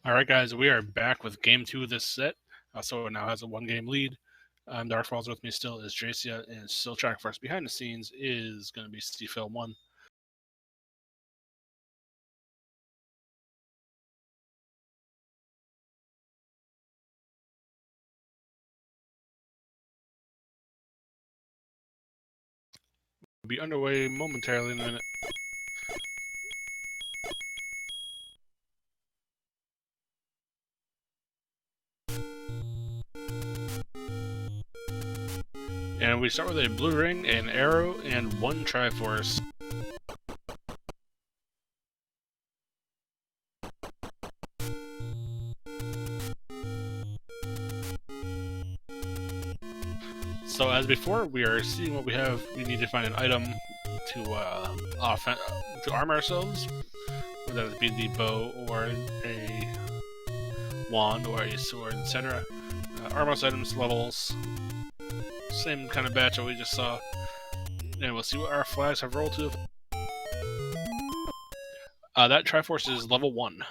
Alright guys, we are back with game 2 of this set. Alsoa now has a 1-game lead. Dark Falls with me still is Dracia, and still track for us behind the scenes is going to be Steve1. We'll be underway momentarily in a minute. And we start with a blue ring, an arrow, and 1 Triforce. So as before, we are seeing what we have. We need to find an item to arm ourselves, whether it be the bow or a wand or a sword, etc. Armor items, levels, same kind of batch that we just saw. And we'll see what our flags have rolled to. That Triforce is level 1.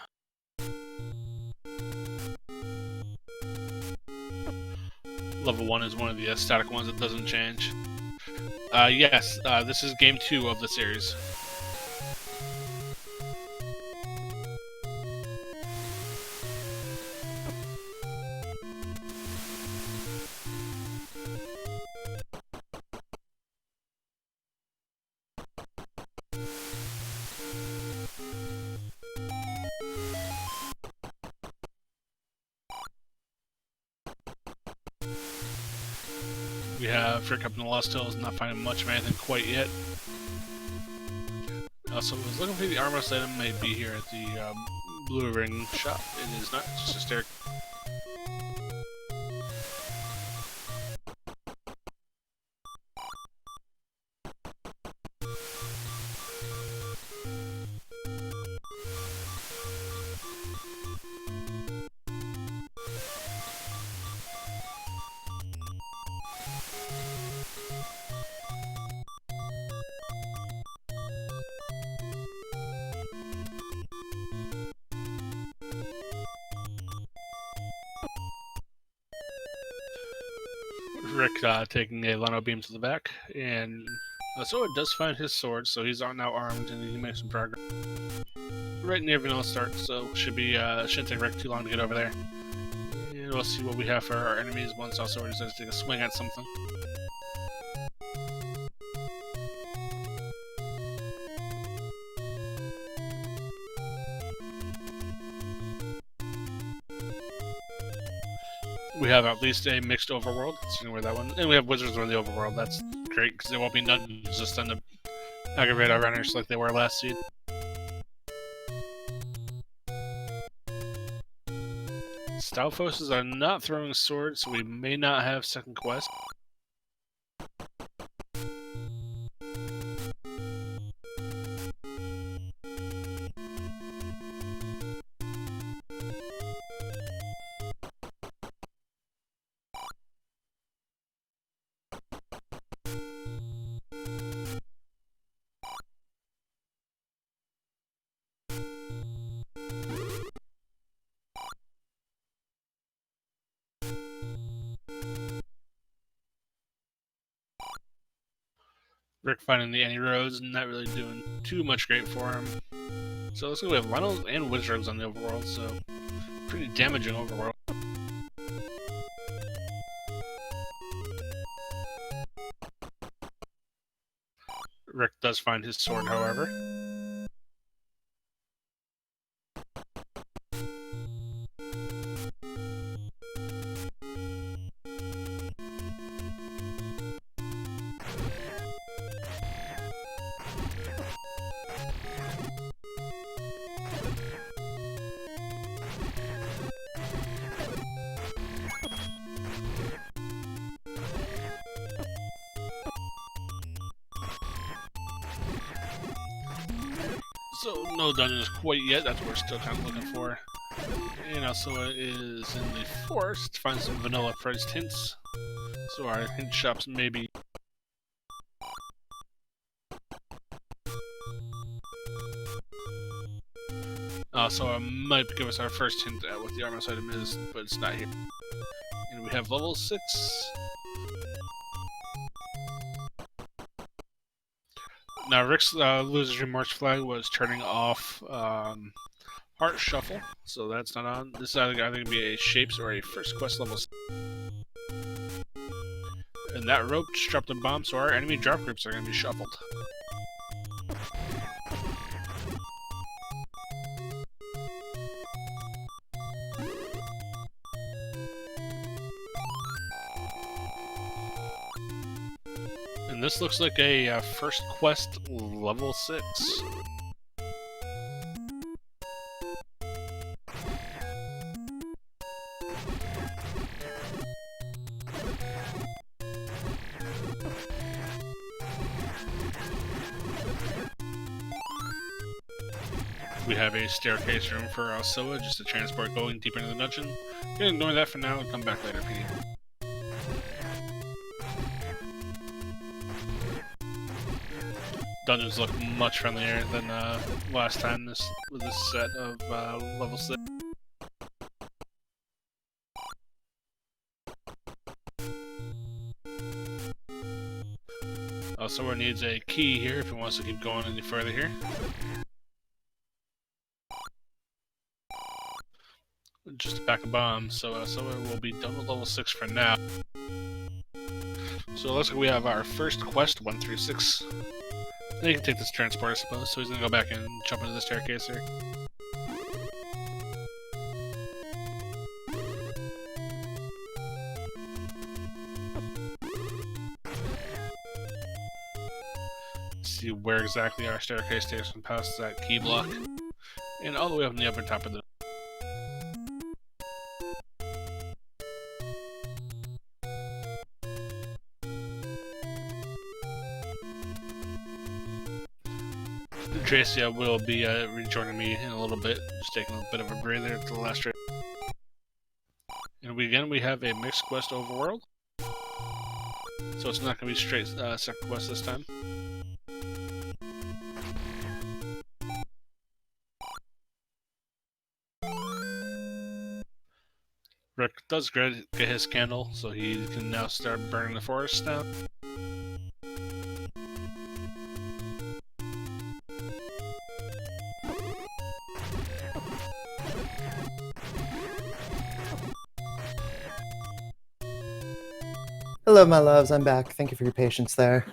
Level 1 is one of the static ones that doesn't change. Yes, this is game 2 of the series. We have Rick up in the Lost Hills, not finding much of anything quite yet. So I was looking for the armor item, may be here at the blue ring shop. It is not, it's just a stair. Rick taking a Leno beam to the back, and Alsoa does find his sword, so he's now armed and he makes some progress. Right near vanilla start, so shouldn't take Rick too long to get over there. And we'll see what we have for our enemies once Alsoa decides to take a swing at something. We have at least a mixed overworld. Let's see where that one. And we have wizards in the overworld. That's great because there won't be none just on the aggravate our runners like they were last seed. Stalfoses are not throwing swords, so we may not have second quest. Rick finding the any roads, not really doing too much great for him. So let's go. We have Reynolds and wizards on the overworld, so pretty damaging overworld. Rick does find his sword, however. So no dungeons quite yet, that's what we're still kind of looking for. And Alsoa is in the forest to find some vanilla priced hints. So our hint shops maybe. So it might give us our first hint at what the armor item is, but it's not here. And we have level 6. Now, Rick's Loser's Remorse flag was turning off Heart Shuffle, so that's not on. This is either going to be a Shapes or a First Quest level 6. And that rope just dropped a bomb, so our enemy drop groups are going to be shuffled. And this looks like a First Quest level 6. We have a staircase room for Alsoa, just to transport going deeper into the dungeon. You can ignore that for now and come back later, PD. Dungeons look much friendlier than last time with this set of level 6. Alsoa needs a key here if he wants to keep going any further here. Just a pack of bombs, so Alsoa will be done with level 6 for now. So it looks like we have our first quest, 1 through 6. Then you can take this transport, I suppose, so he's gonna go back and jump into the staircase here. See where exactly our staircase takes us past that key block. And all the way up in the upper top of the... Tracia will be rejoining me in a little bit, just taking a bit of a breather at the last trip. And we have a mixed quest overworld, so it's not going to be straight second quest this time. Rick does get his candle, so he can now start burning the forest down. Hello, my loves. I'm back. Thank you for your patience there.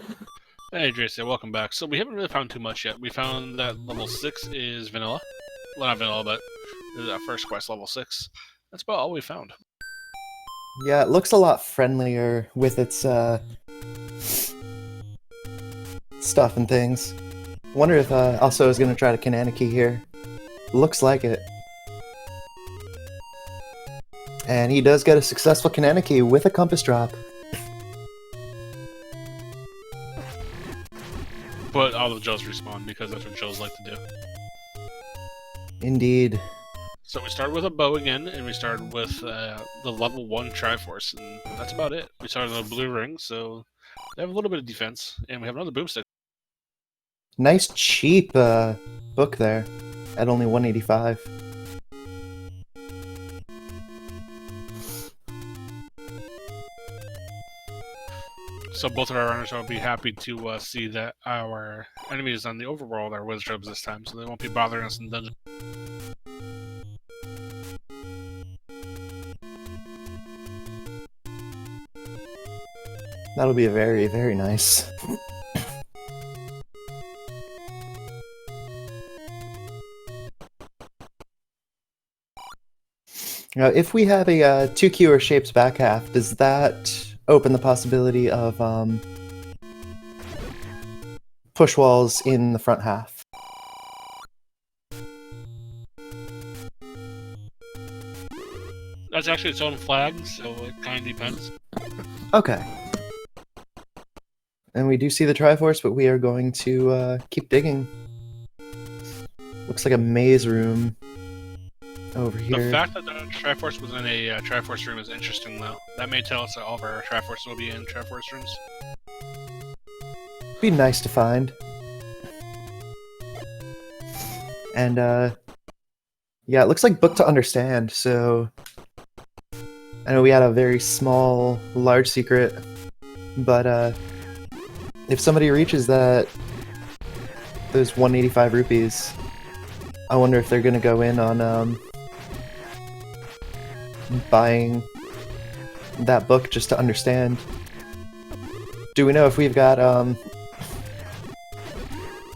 Hey, Dracia, welcome back. So we haven't really found too much yet. We found that level 6 is vanilla. Well, not vanilla, but the first quest, level 6. That's about all we found. Yeah, it looks a lot friendlier with its stuff and things. Wonder if Alsoa is going to try to Kananaki here. Looks like it. And he does get a successful Kananaki with a compass drop. But all the Joes respawn, because that's what Joes like to do. Indeed. So we started with a bow again, and we started with the level 1 Triforce, and that's about it. We started with a blue ring, so they have a little bit of defense, and we have another boomstick. Nice cheap book there, at only 185. So both of our runners will be happy to see that our enemies on the overworld are wizards this time, so they won't be bothering us in dungeon. That'll be very, very nice. Now, if we have a 2Q or Shapes back half, does that open the possibility of push walls in the front half? That's actually its own flag, so it kind of depends. Okay. And we do see the Triforce, but we are going to keep digging. Looks like a maze room over here. The fact that the Triforce was in a Triforce room is interesting, though. That may tell us that all of our Triforces will be in Triforce rooms. Be nice to find. And Yeah, it looks like book to understand, so I know we had a very small, large secret, but if somebody reaches those 185 rupees, I wonder if they're gonna go in on buying that book just to understand. Do we know if we've got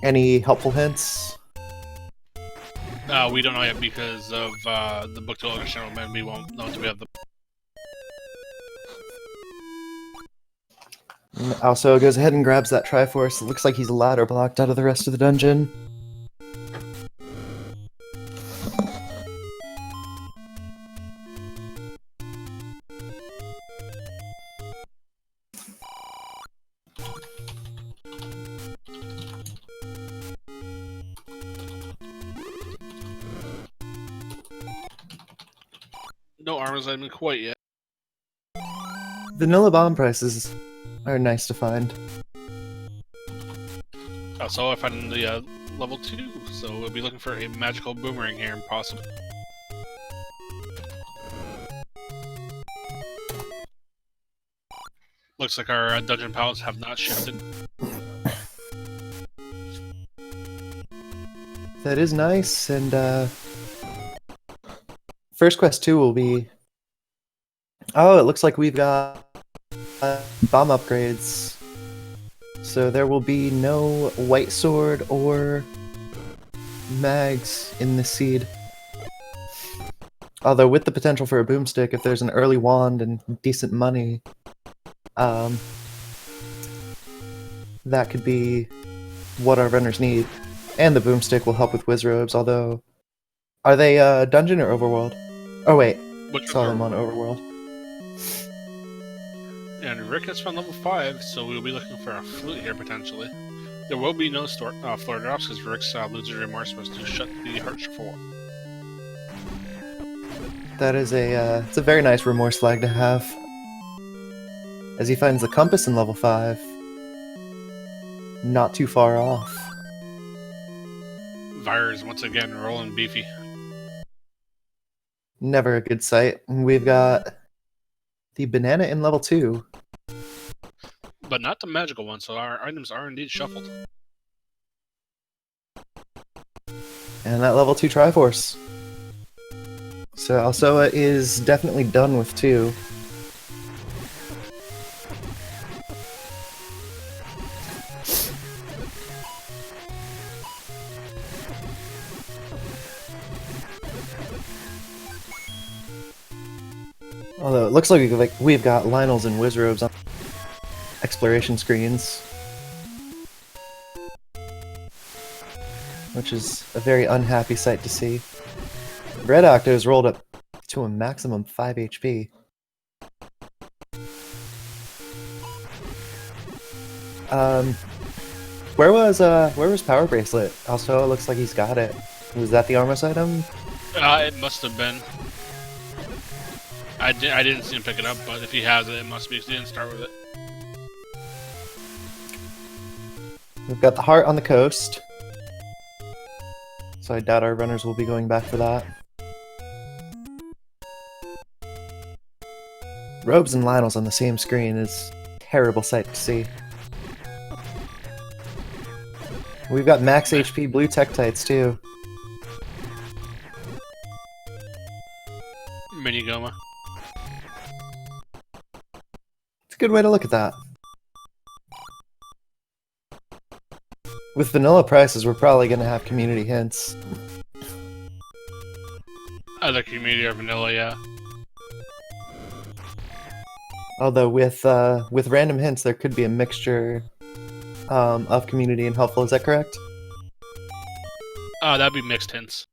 any helpful hints? We don't know yet because of the book to understand. Man, we won't know until we have the. Also goes ahead and grabs that Triforce. It looks like he's ladder blocked out of the rest of the dungeon. No armors item quite yet. Vanilla bomb prices are nice to find. So I found the level 2, so we'll be looking for a magical boomerang here, possibly. Looks like our dungeon palettes have not shifted. That is nice, and first quest 2 will be... Oh, it looks like we've got bomb upgrades. So there will be no white sword or mags in this seed. Although with the potential for a boomstick, if there's an early wand and decent money, that could be what our runners need. And the boomstick will help with Wizrobes, although... Are they dungeon or overworld? Oh wait, saw them on overworld. And Rick has found level 5, so we'll be looking for a flute here potentially. There will be no floor drops because Rick's loses remorse was to shut the heart shuffle. That is it's a very nice remorse flag to have. As he finds the compass in level 5. Not too far off. Virus once again rolling beefy. Never a good sight. We've got the banana in level 2. But not the magical one, so our items are indeed shuffled. And that level 2 Triforce. So Alsoa is definitely done with 2. Although it looks like we've got Lionels and Wizrobes on exploration screens, which is a very unhappy sight to see. Red Octo's rolled up to a maximum 5 HP. Where was Power Bracelet? Also, it looks like he's got it. Was that the Armos item? It must have been. I didn't see him pick it up, but if he has it, it must be because he didn't start with it. We've got the heart on the coast. So I doubt our runners will be going back for that. Robes and Lionels on the same screen is a terrible sight to see. We've got max HP blue Tektites too. Minigoma. It's a good way to look at that. With vanilla prices, we're probably going to have community hints. Other community or vanilla, yeah. Although with random hints, there could be a mixture of community and helpful. Is that correct? That'd be mixed hints.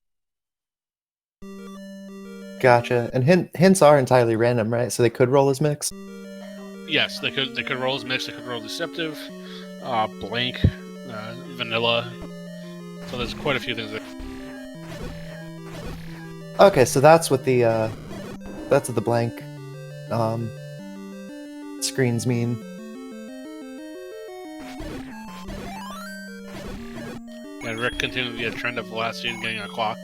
Gotcha. And hints are entirely random, right? So they could roll as mixed? Yes, they could roll as mixed, they could roll deceptive, blank, vanilla. So there's quite a few things there. Okay, so that's what the blank screens mean. And Rick continued the trend of the last season getting a clock.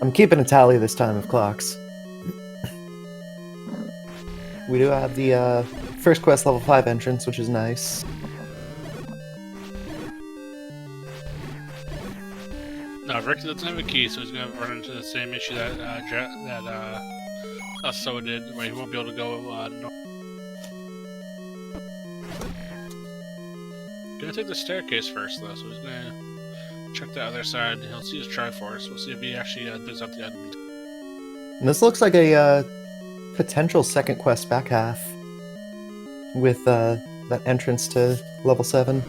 I'm keeping a tally this time of clocks. We do have the first quest level 5 entrance, which is nice. No, Rick doesn't have a key, so he's gonna run into the same issue that Alsoa did, where he won't be able to go north. Gonna take the staircase first, though, so he's gonna check the other side. He'll see his Triforce. We'll see if he actually digs out the item. And this looks like a potential second quest back half with that entrance to level 7.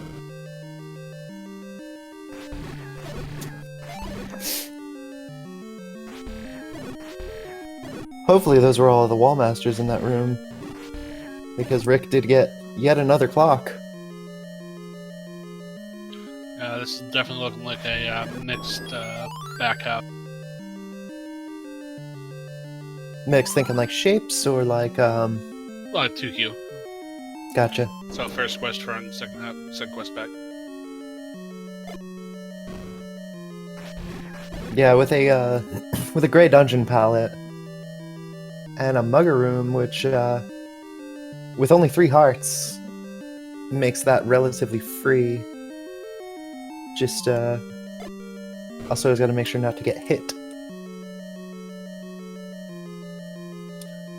Hopefully those were all of the wall masters in that room, because Rick did get yet another clock. This is definitely looking like a mixed back half. Mixed, thinking like shapes or like Like 2Q. Gotcha. So first quest front, second quest back. Yeah, with a with a gray dungeon palette and a mugger room, which with only 3 hearts makes that relatively free. Just also has got to make sure not to get hit.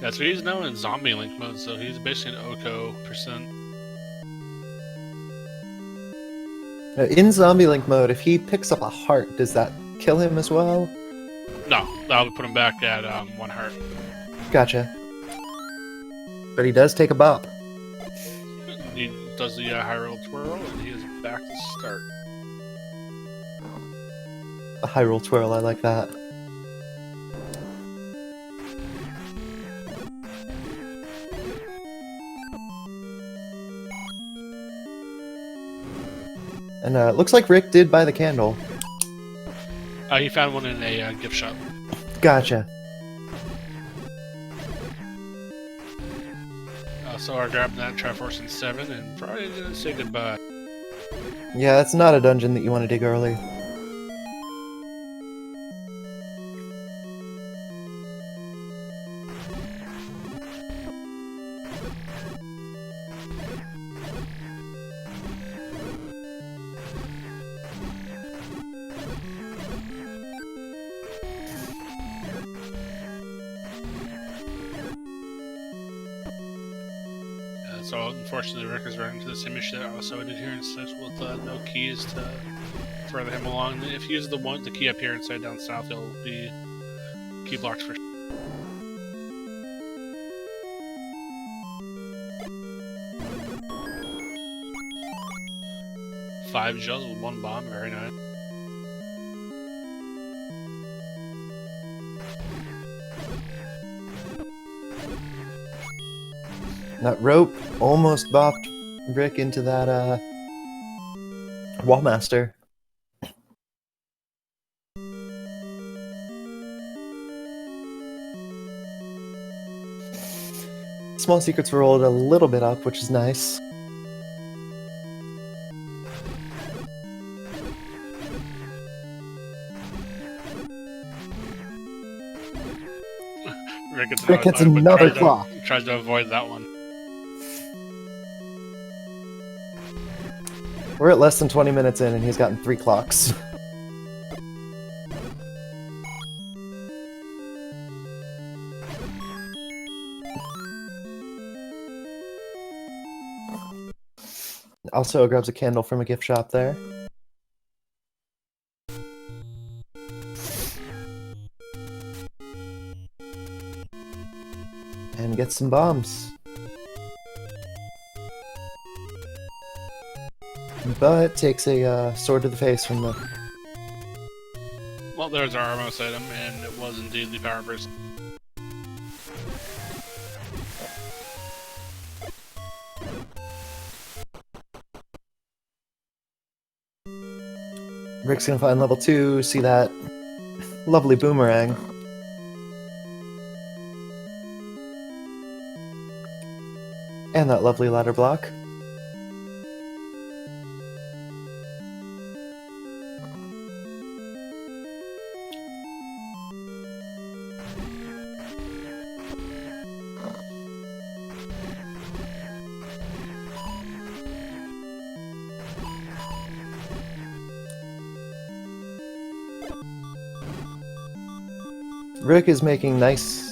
Yeah, so he's now in zombie link mode, so he's basically an Oko percent. In zombie link mode, if he picks up a heart, does that kill him as well? No, that'll put him back at 1 heart. Gotcha. But he does take a bop. He does the high roll twirl, and he is back to start. A high roll twirl, I like that. And it looks like Rick did buy the candle. He found one in a gift shop. Gotcha. So I grabbed that Triforce in 7 and probably didn't say goodbye. Yeah, that's not a dungeon that you want to dig early. So unfortunately, Rick is running into the same issue that Alsoa did here in 6 with no keys to further him along. If he uses the key up here inside down south, he'll be key blocked for. Five gels with 1 bomb, very nice. That rope almost bopped Rick into that Wallmaster. Small secrets were rolled a little bit up, which is nice. Rick gets another clock. Tries to avoid that one. We're at less than 20 minutes in and he's gotten 3 clocks. Also grabs a candle from a gift shop there. And gets some bombs. But takes a sword to the face from the... Well, there's our Armos item, and it was indeed the power burst. Rick's gonna find level 2, see that lovely boomerang. And that lovely ladder block. Rick is making nice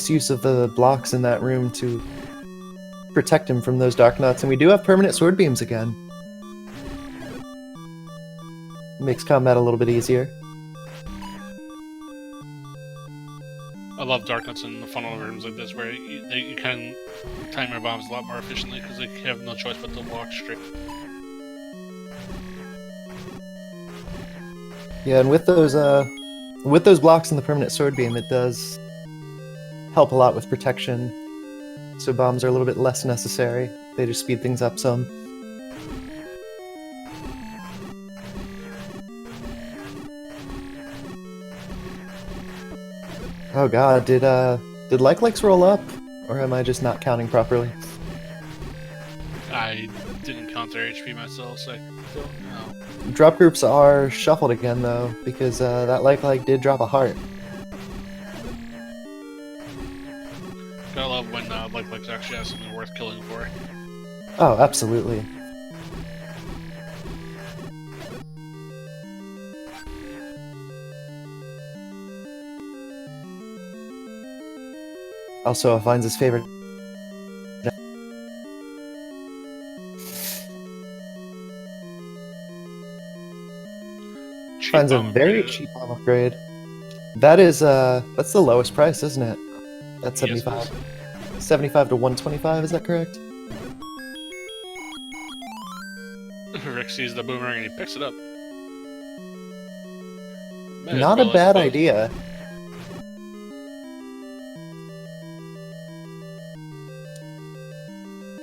use of the blocks in that room to protect him from those dark nuts, and we do have permanent sword beams again. Makes combat a little bit easier. I love dark nuts in the funnel rooms like this, where you can time your bombs a lot more efficiently because they have no choice but to walk straight. Yeah, and with those blocks and the permanent sword beam, it does help a lot with protection. So bombs are a little bit less necessary. They just speed things up some. Oh god, did like roll up? Or am I just not counting properly? I didn't count their HP myself, so I don't know. Drop groups are shuffled again though, because that like did drop a heart. Gotta love when like actually has something worth killing for. Oh, absolutely. Also finds his favorite. Finds a very cheap bomb upgrade. That is that's the lowest price, isn't it? That's 75. Yes, 75 to 125, is that correct? Rick sees the boomerang and he picks it up. Not a bad idea.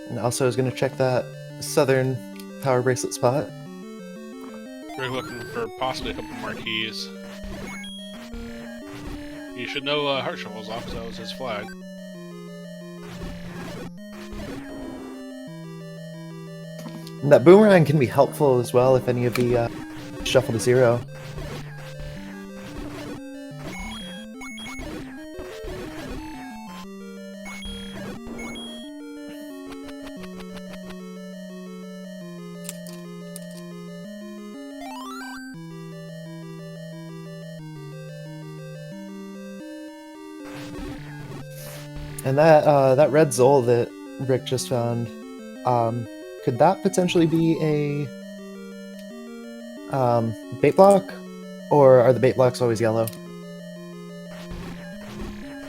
And also is going to check that southern power bracelet spot. We're looking for possibly a couple more keys. You should know Heart Shuffle's off, because that was his flag. And that boomerang can be helpful as well if any of the shuffle to zero. And that red Zol that Rick just found, could that potentially be a bait block? Or are the bait blocks always yellow?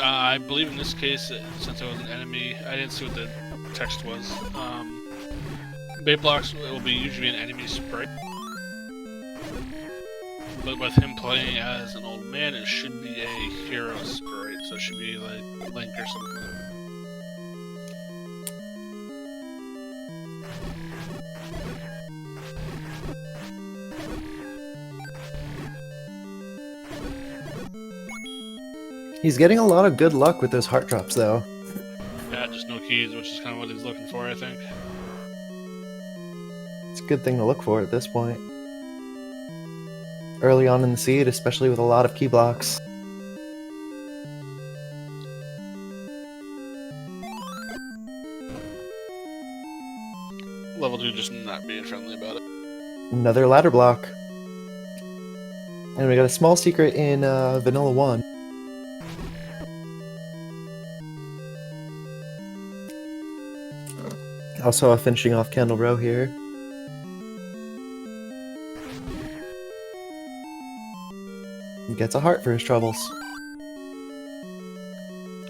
I believe in this case, since it was an enemy, I didn't see what the text was. Bait blocks will be usually an enemy sprite. But with him playing as an old man, it should be a hero sprite, so it should be like Link or something. He's getting a lot of good luck with those heart drops, though. Yeah, just no keys, which is kind of what he's looking for, I think. It's a good thing to look for at this point. Early on in the seed, especially with a lot of key blocks. Level 2 just not being friendly about it. Another ladder block. And we got a small secret in Vanilla 1. Also finishing off Candle Row here. He gets a heart for his troubles.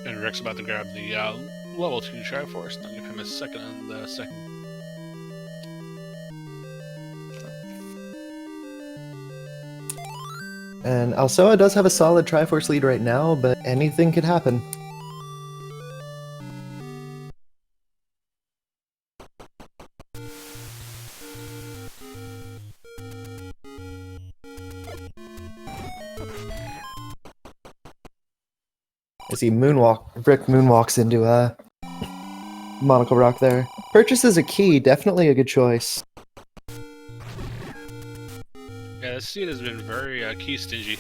And Rick's about to grab the level 2 Triforce, and I'll give him a second on the second. And Alsoa does have a solid Triforce lead right now, but anything could happen. As he Rick moonwalks into a Monocle Rock there. Purchases a key, definitely a good choice. Yeah, this seed has been very key stingy.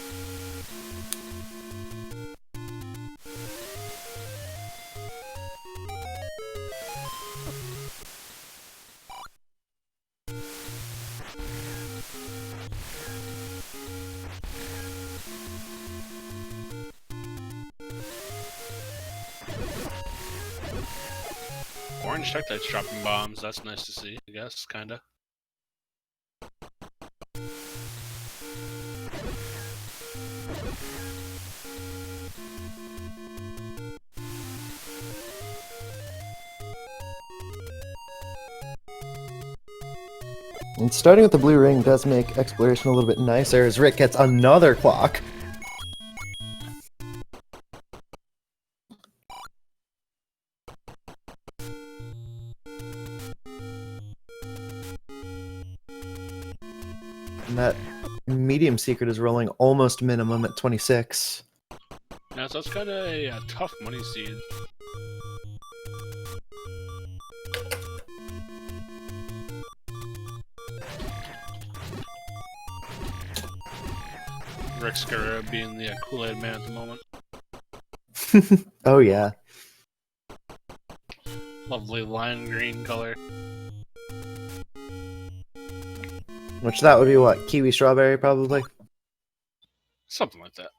Orange Tektites dropping bombs. That's nice to see, I guess, kinda. And starting with the blue ring does make exploration a little bit nicer as Rick gets another clock. And that medium secret is rolling almost minimum at 26. Yeah, so it's kind of a tough money seed. Rick Scarra being the Kool-Aid man at the moment. Oh yeah. Lovely lime green color. Which that would be what? Kiwi strawberry, probably? Something like that.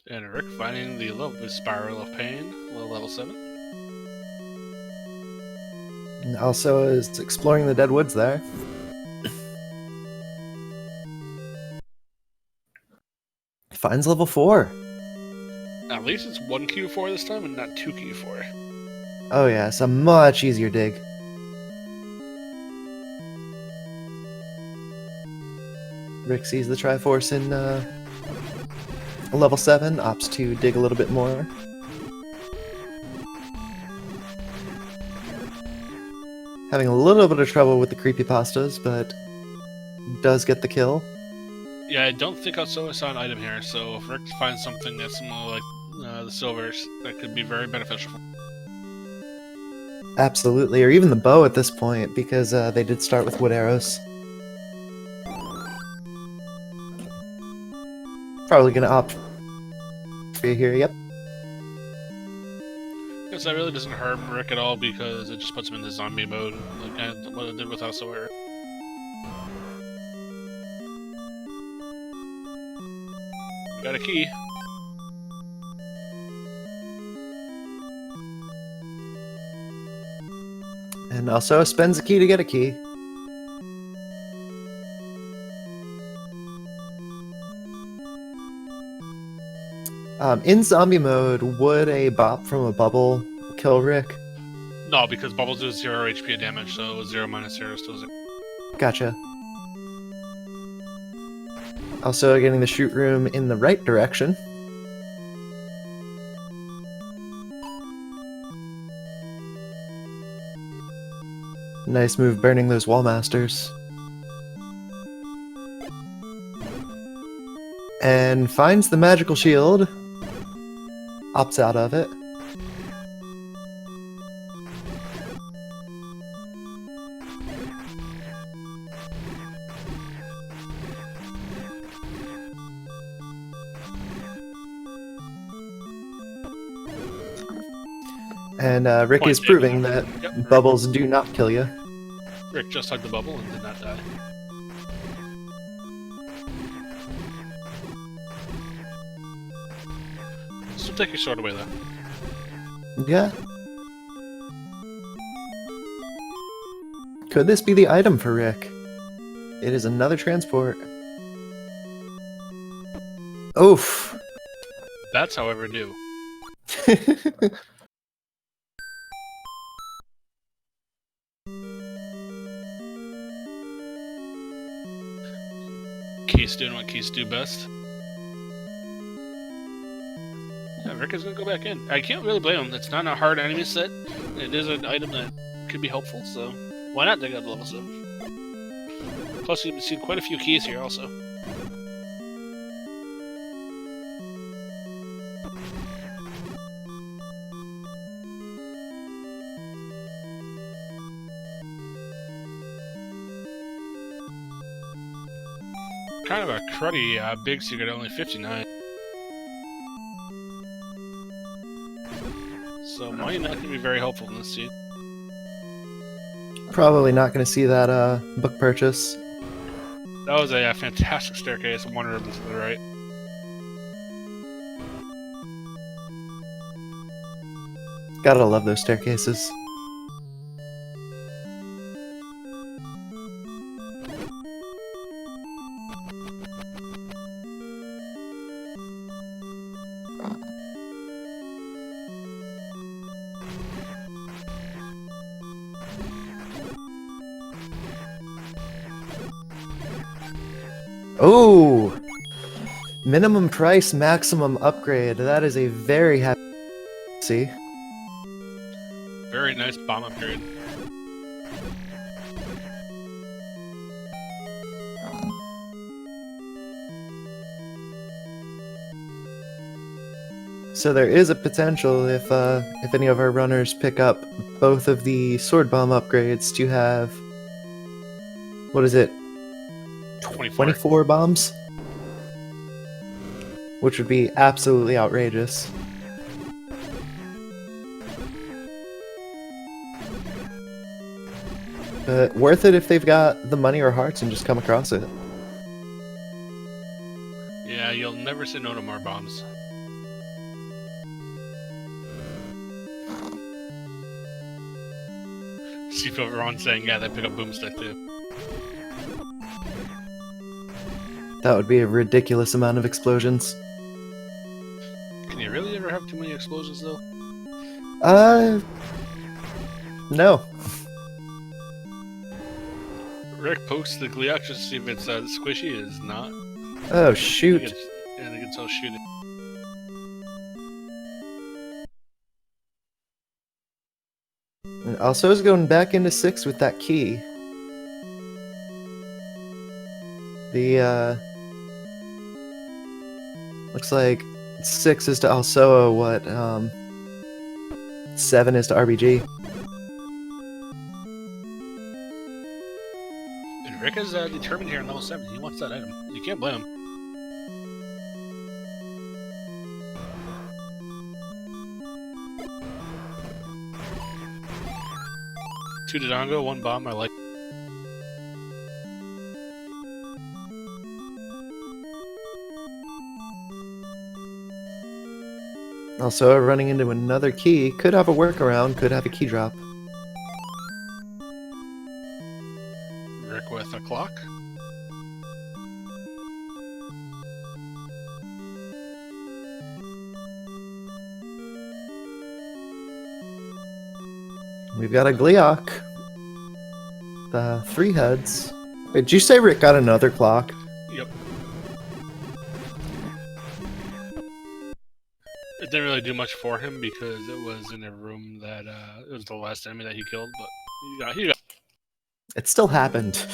And Rick finding the lovely spiral of pain, level 7. And also is exploring the dead woods there. Finds level 4. At least it's 1 Q4 this time and not 2 Q4. Oh yeah, it's a much easier dig. Rick sees the Triforce in level 7, opts to dig a little bit more. Having a little bit of trouble with the creepypastas, but does get the kill. Yeah, I don't think Alsoa saw an item here, so if Rick finds something that's similar like the silvers, that could be very beneficial. Absolutely, or even the bow at this point, because they did start with wood arrows. Probably gonna opt for you here, yep. Guess that really doesn't hurt Rick at all because it just puts him into zombie mode, like what it did with Alsoa. We got a key. And also spends a key to get a key. In zombie mode, would a bop from a bubble kill Rick? No, because bubbles do 0 HP damage, so 0 minus 0 is still 0. Gotcha. Also getting the shoot room in the right direction. Nice move burning those wall masters. And finds the magical shield. Opts out of it. And Rick is proving that bubbles do not kill you. Rick just hugged the bubble and did not die. Still take your sword away though. Yeah. Could this be the item for Rick? It is another transport. Oof. That's however new. Keith's doing what Keith's do best. Yeah, Rick is gonna go back in. I can't really blame him. It's not a hard enemy set. It is an item that could be helpful, so why not dig up level 7? Plus, you've seen quite a few keys here also. Kind of a cruddy big secret, only 59. So money not going to be very helpful in this seed. Probably not going to see that book purchase. That was a fantastic staircase. One room to the right. Gotta love those staircases. Oh! Minimum price, maximum upgrade. That is a very happy. See? Very nice bomb upgrade. So there is a potential if any of our runners pick up both of the sword bomb upgrades to have, what is it? 24 bombs? Which would be absolutely outrageous. But worth it if they've got the money or hearts and just come across it. Yeah, you'll never say no to more bombs. See if everyone's saying, yeah, they pick up boomstick too. That would be a ridiculous amount of explosions. Can you really ever have too many explosions though? No. Rick posts the Gleok just to see if it's squishy. It is not. Oh, shoot. I think it's all shooting. And also is going back into 6 with that key. The, looks like 6 is to Alsoa, what, 7 is to RBG. And Rick is determined here in level 7. He wants that item. You can't blame him. Two Dodongo, one bomb, I like. Also, running into another key, could have a workaround, could have a key drop. Rick with a clock. We've got a Gleok. The 3 heads. Wait, did you say Rick got another clock? Yep. It didn't really do much for him because it was in a room that it was the last enemy that he killed, but he got. It still happened.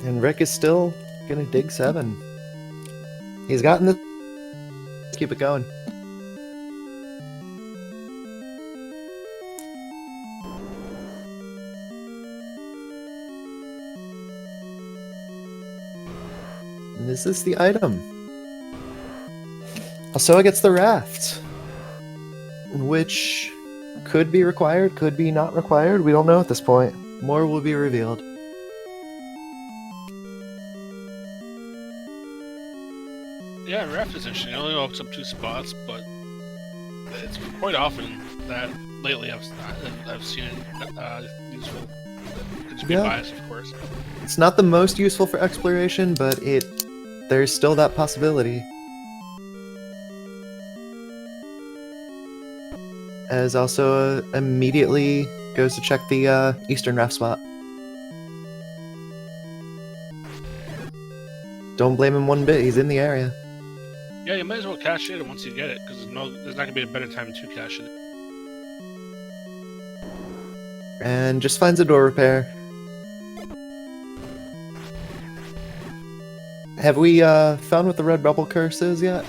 And Rick is still gonna dig 7. He's gotten this. Let's keep it going. And is this the item? Alsoa gets the raft, which could be required, could be not required. We don't know at this point. More will be revealed. Yeah, raft is interesting. It only opens up 2 spots, but it's quite often that lately I've seen it useful. Could just be biased, of course. It's not the most useful for exploration, but there's still that possibility. As also immediately goes to check the eastern raft spot. Don't blame him one bit, he's in the area. Yeah, you might as well cash it once you get it, because there's not going to be a better time to cash it. And just finds a door repair. Have we found what the red bubble curse is yet?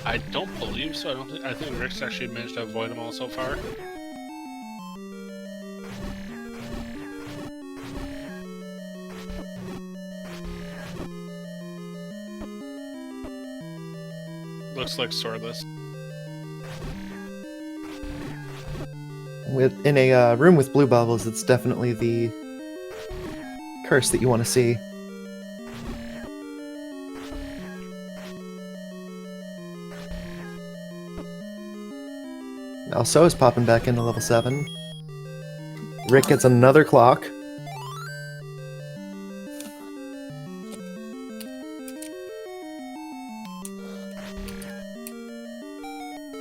I don't believe so. I think Rick's actually managed to avoid them all so far. just like swordless. In a room with blue bubbles, it's definitely the curse that you want to see. Alsoa is popping back into level 7. Rick gets another clock.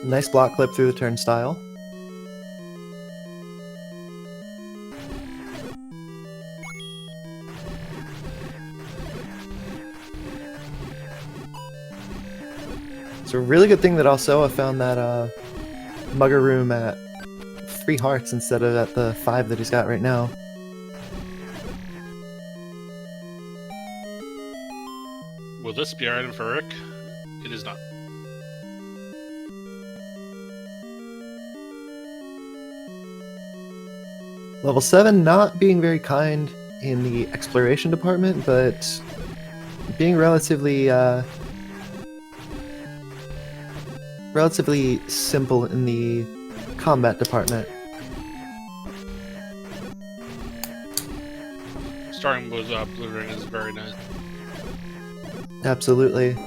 Nice block clip through the turnstile. It's a really good thing that Alsoa found that mugger room at 3 hearts instead of at the 5 that he's got right now. Will this be our item for Rick? It is not. Level 7 not being very kind in the exploration department, but being relatively simple in the combat department. Starting with Blue Ring is very nice. Absolutely.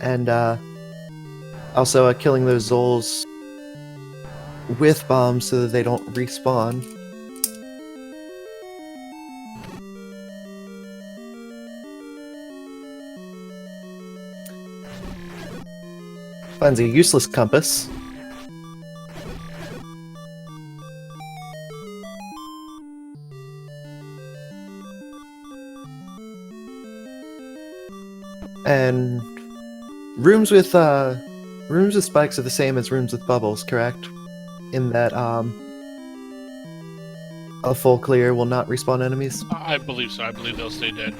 And also killing those Zols with bombs so that they don't respawn. Finds a useless compass. And rooms with spikes are the same as rooms with bubbles, correct? In that a full clear will not respawn enemies. I believe so. I believe they'll stay dead.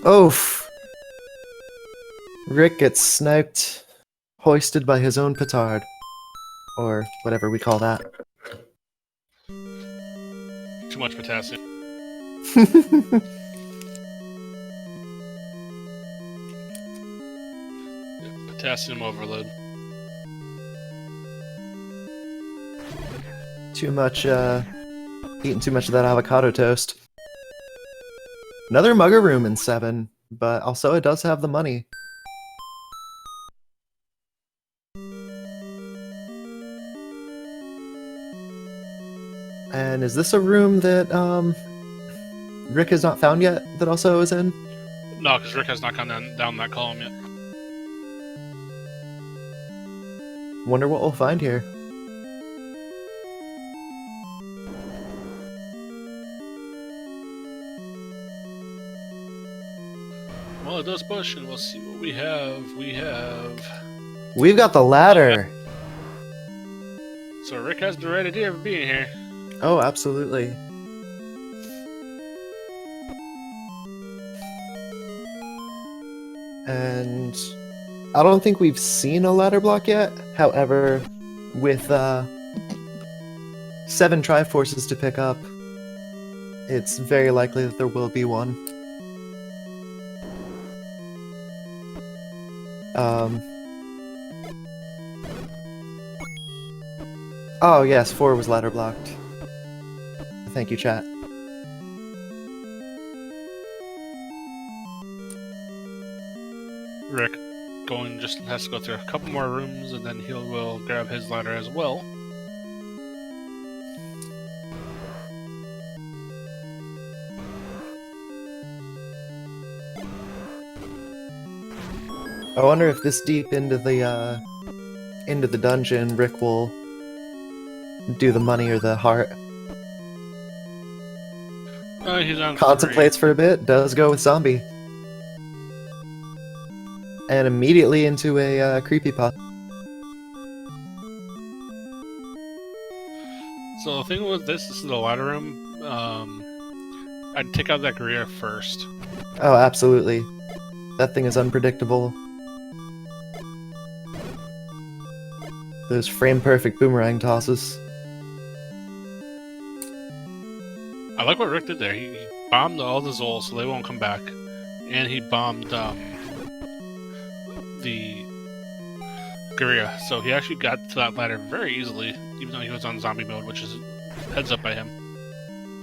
Oof! Rick gets sniped, hoisted by his own petard. Or whatever we call that. Too much potassium. Potassium overload. Too much, eating too much of that avocado toast. Another mugger room in 7, but also it does have the money. And is this a room that, Rick has not found yet, that also is in? No, because Rick has not gone down that column yet. Wonder what we'll find here. Well, it does push, and we'll see what we have. We've got the ladder! So Rick has the right idea of being here. Oh, absolutely. And I don't think we've seen a ladder block yet. However, with 7 Triforces to pick up, it's very likely that there will be one. Oh yes, 4 was ladder blocked. Thank you, chat. Rick just has to go through a couple more rooms, and then will grab his ladder as well. I wonder if this deep into the dungeon, Rick will do the money or the heart. He's on Contemplates 3. for a bit, does go with zombie. And immediately into a creepypasta. So the thing with this is the ladder room. I'd take out that Greer first. Oh, absolutely. That thing is unpredictable. Those frame-perfect boomerang tosses. I like what Rick did there. He bombed all the Zols so they won't come back. And he bombed the Guerrilla, so he actually got to that ladder very easily, even though he was on zombie mode, which is heads up by him.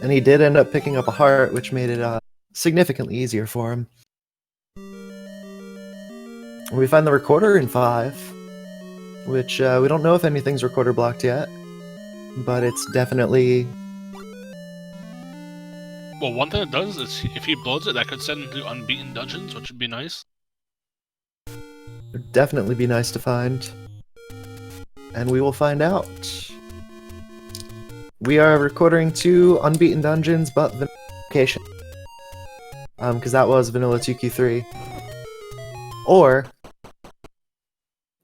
And he did end up picking up a heart, which made it significantly easier for him. We find the recorder in 5, which we don't know if anything's recorder blocked yet, but it's definitely... Well, one thing it does is if he blows it, that could send him to unbeaten dungeons, which would be nice. Would definitely be nice to find. And we will find out. We are recording 2 unbeaten dungeons, but vanilla location. Because that was vanilla 2Q3. Or...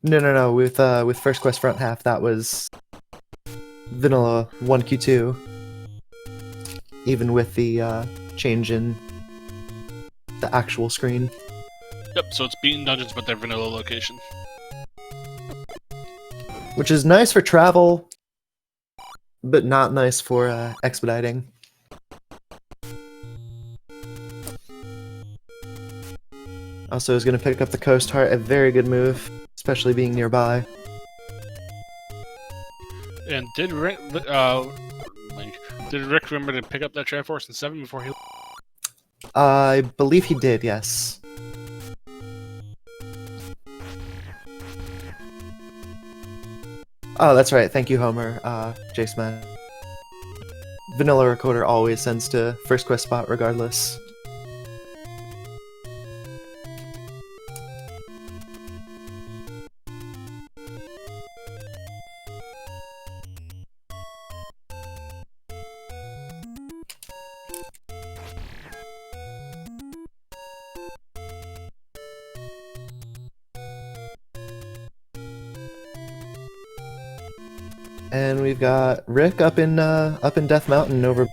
No, with First Quest front half, that was vanilla 1Q2. Even with the change in the actual screen. Yep, so it's beaten dungeons, but they're vanilla location. Which is nice for travel, but not nice for expediting. Also is going to pick up the Coast Heart, a very good move, especially being nearby. And did Rick remember to pick up that Triforce in 7 before he... I believe he did, yes. Oh, that's right. Thank you, Homer. Jaceman. Vanilla Recorder always sends to First Quest spot regardless. And we've got Rick up in Death Mountain over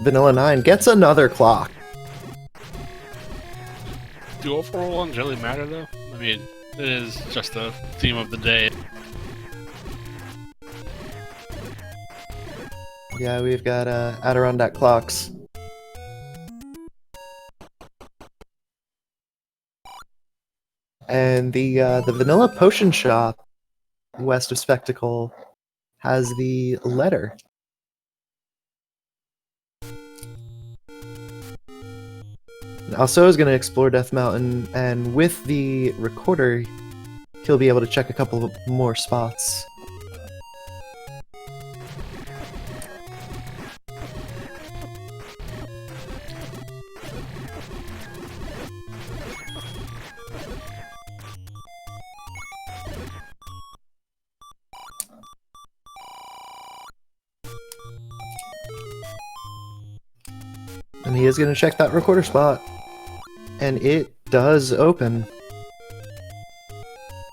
Vanilla 9. Gets another clock. Do overall ones really matter, though? I mean, it is just the theme of the day. Yeah, we've got Adirondack clocks. And the Vanilla Potion Shop west of Spectacle has the letter. Alsoa is going to explore Death Mountain, and with the recorder, he'll be able to check a couple of more spots. And he is going to check that recorder spot. And it does open.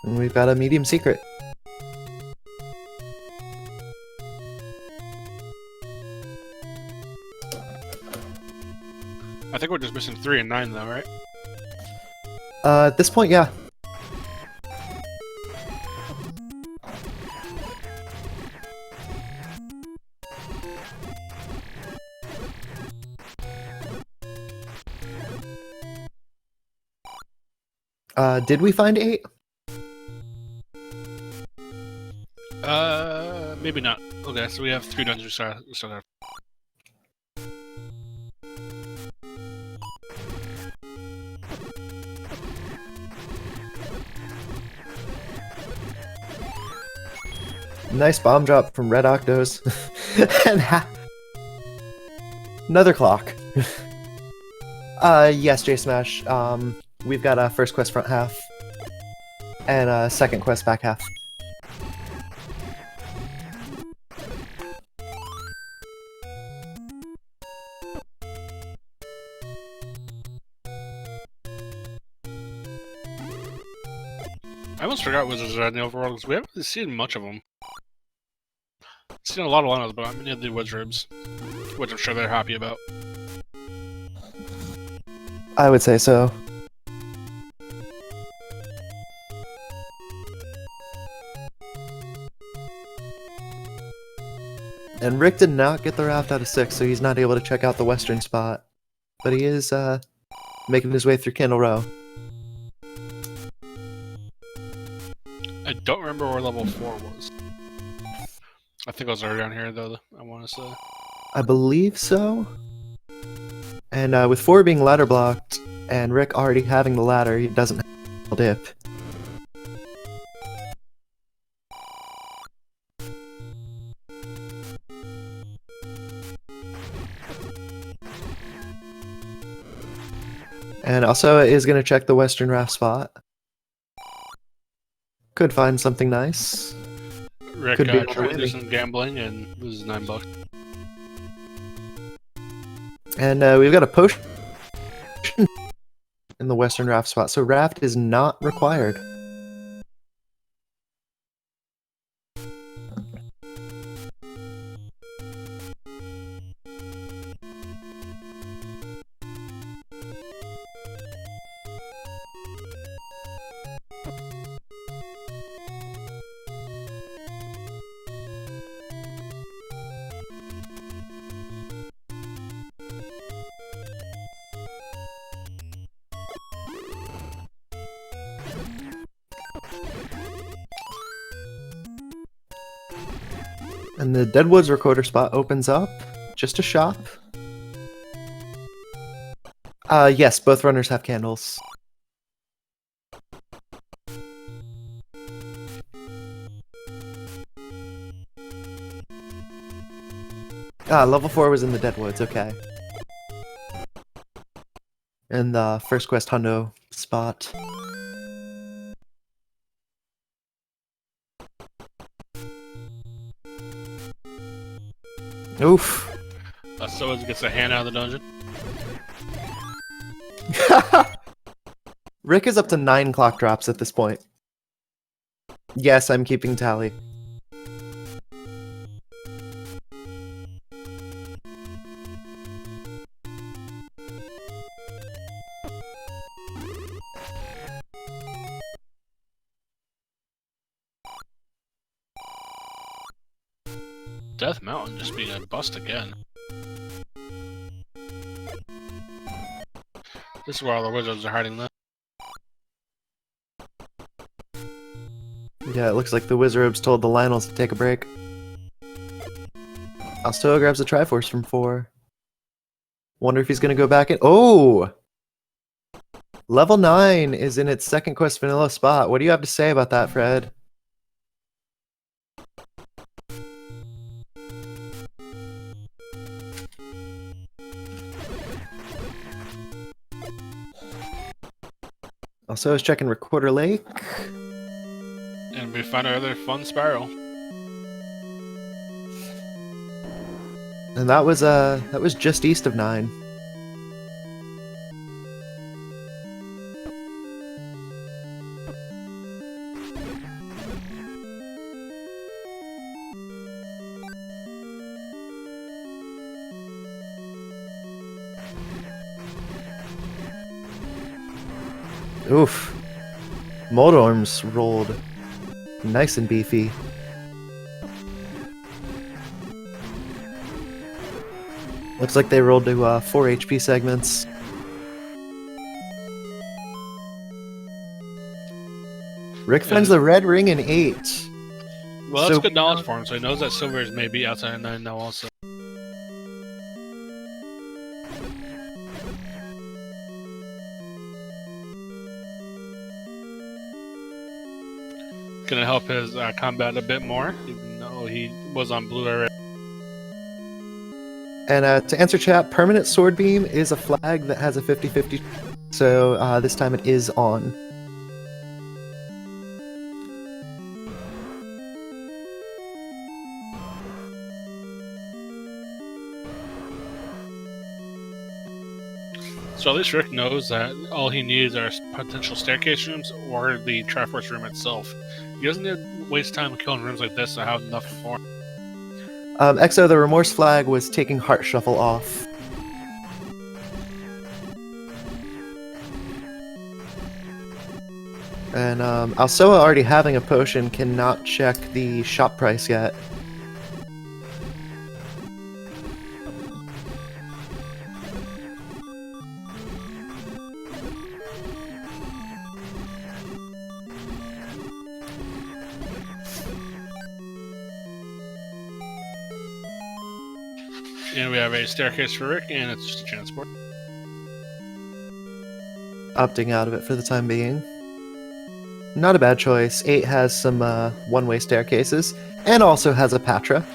And we've got a medium secret. I think we're just missing 3 and 9, though, right? At this point, yeah. Did we find 8? Maybe not. Okay, so we have 3 dungeons we still have. Nice bomb drop from Red Octos. And another clock. Yes, J-Smash. We've got a first quest front half. And a second quest back half. I almost forgot Wizards are in the overworld because we haven't really seen much of them. Seen a lot of Lanos, but not many of the Wizards, which I'm sure they're happy about. I would say so. And Rick did not get the raft out of 6, so he's not able to check out the western spot. But he is making his way through Candle Row. I don't remember where level 4 was. I think I was already down here, though, I want to say. I believe so. And with 4 being ladder blocked, and Rick already having the ladder, he doesn't have a dip. And Alsoa is going to check the western raft spot. Could find something nice. Rick Could be tried to do some gambling and loses $9. And we've got a potion in the western raft spot, so raft is not required. And the Deadwoods recorder spot opens up. Just a shop. Yes, both runners have candles. Level 4 was in the Deadwoods, okay. And the first quest hundo spot. Oof. So gets a hand out of the dungeon. Rick is up to 9 clock drops at this point. Yes, I'm keeping tally. Death Mountain just being a bust again. This is where all the wizards are hiding though. Yeah, it looks like the Wizards told the Lionels to take a break. Alsoa grabs a Triforce from 4. Wonder if he's gonna go back in. Oh! Level 9 is in its second quest vanilla spot. What do you have to say about that, Fred? Also, I was checking Recorder Lake. And we found another fun spiral. And that was just east of 9. Oof. Moldorms rolled nice and beefy. Looks like they rolled to 4 HP segments. Rick finds the red ring in 8. Well, that's good knowledge for him, so he knows that silver is maybe outside of 9 now also. Gonna help his combat a bit more, even though he was on blue already. And to answer chat, permanent sword beam is a flag that has a 50-50, so this time it is on. So at least Rick knows that all he needs are potential staircase rooms or the Triforce room itself. He doesn't need to waste time killing rooms like this to have enough before. EXO, the remorse flag was taking Heart Shuffle off. And Alsoa, already having a potion, cannot check the shop price yet. And we have a staircase for Rick, and it's just a transport. Opting out of it for the time being. Not a bad choice. 8 has some one-way staircases, and also has a Patra.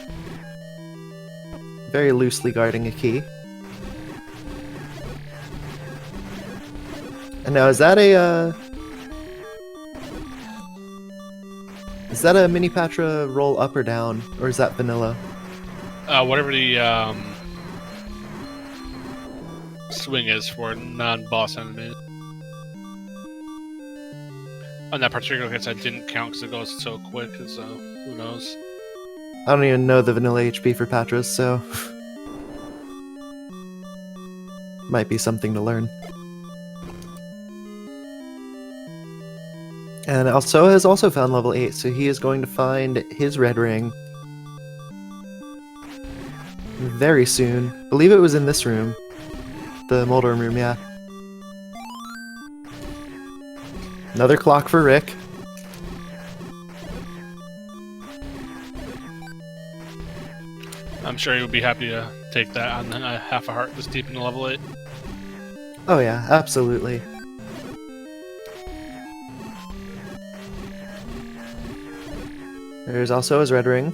Very loosely guarding a key. And now, is that a mini Patra roll up or down, or is that vanilla? Whatever the swing is for non-boss enemies. On that particular case, I didn't count because it goes so quick, so who knows? I don't even know the vanilla HP for Patras, so might be something to learn. And Alsoa has also found level 8, so he is going to find his red ring very soon. I believe it was in this room. The Moldorm room, yeah. Another clock for Rick. I'm sure he would be happy to take that on half a heart this deep into level 8. Oh yeah, absolutely. There's also his red ring.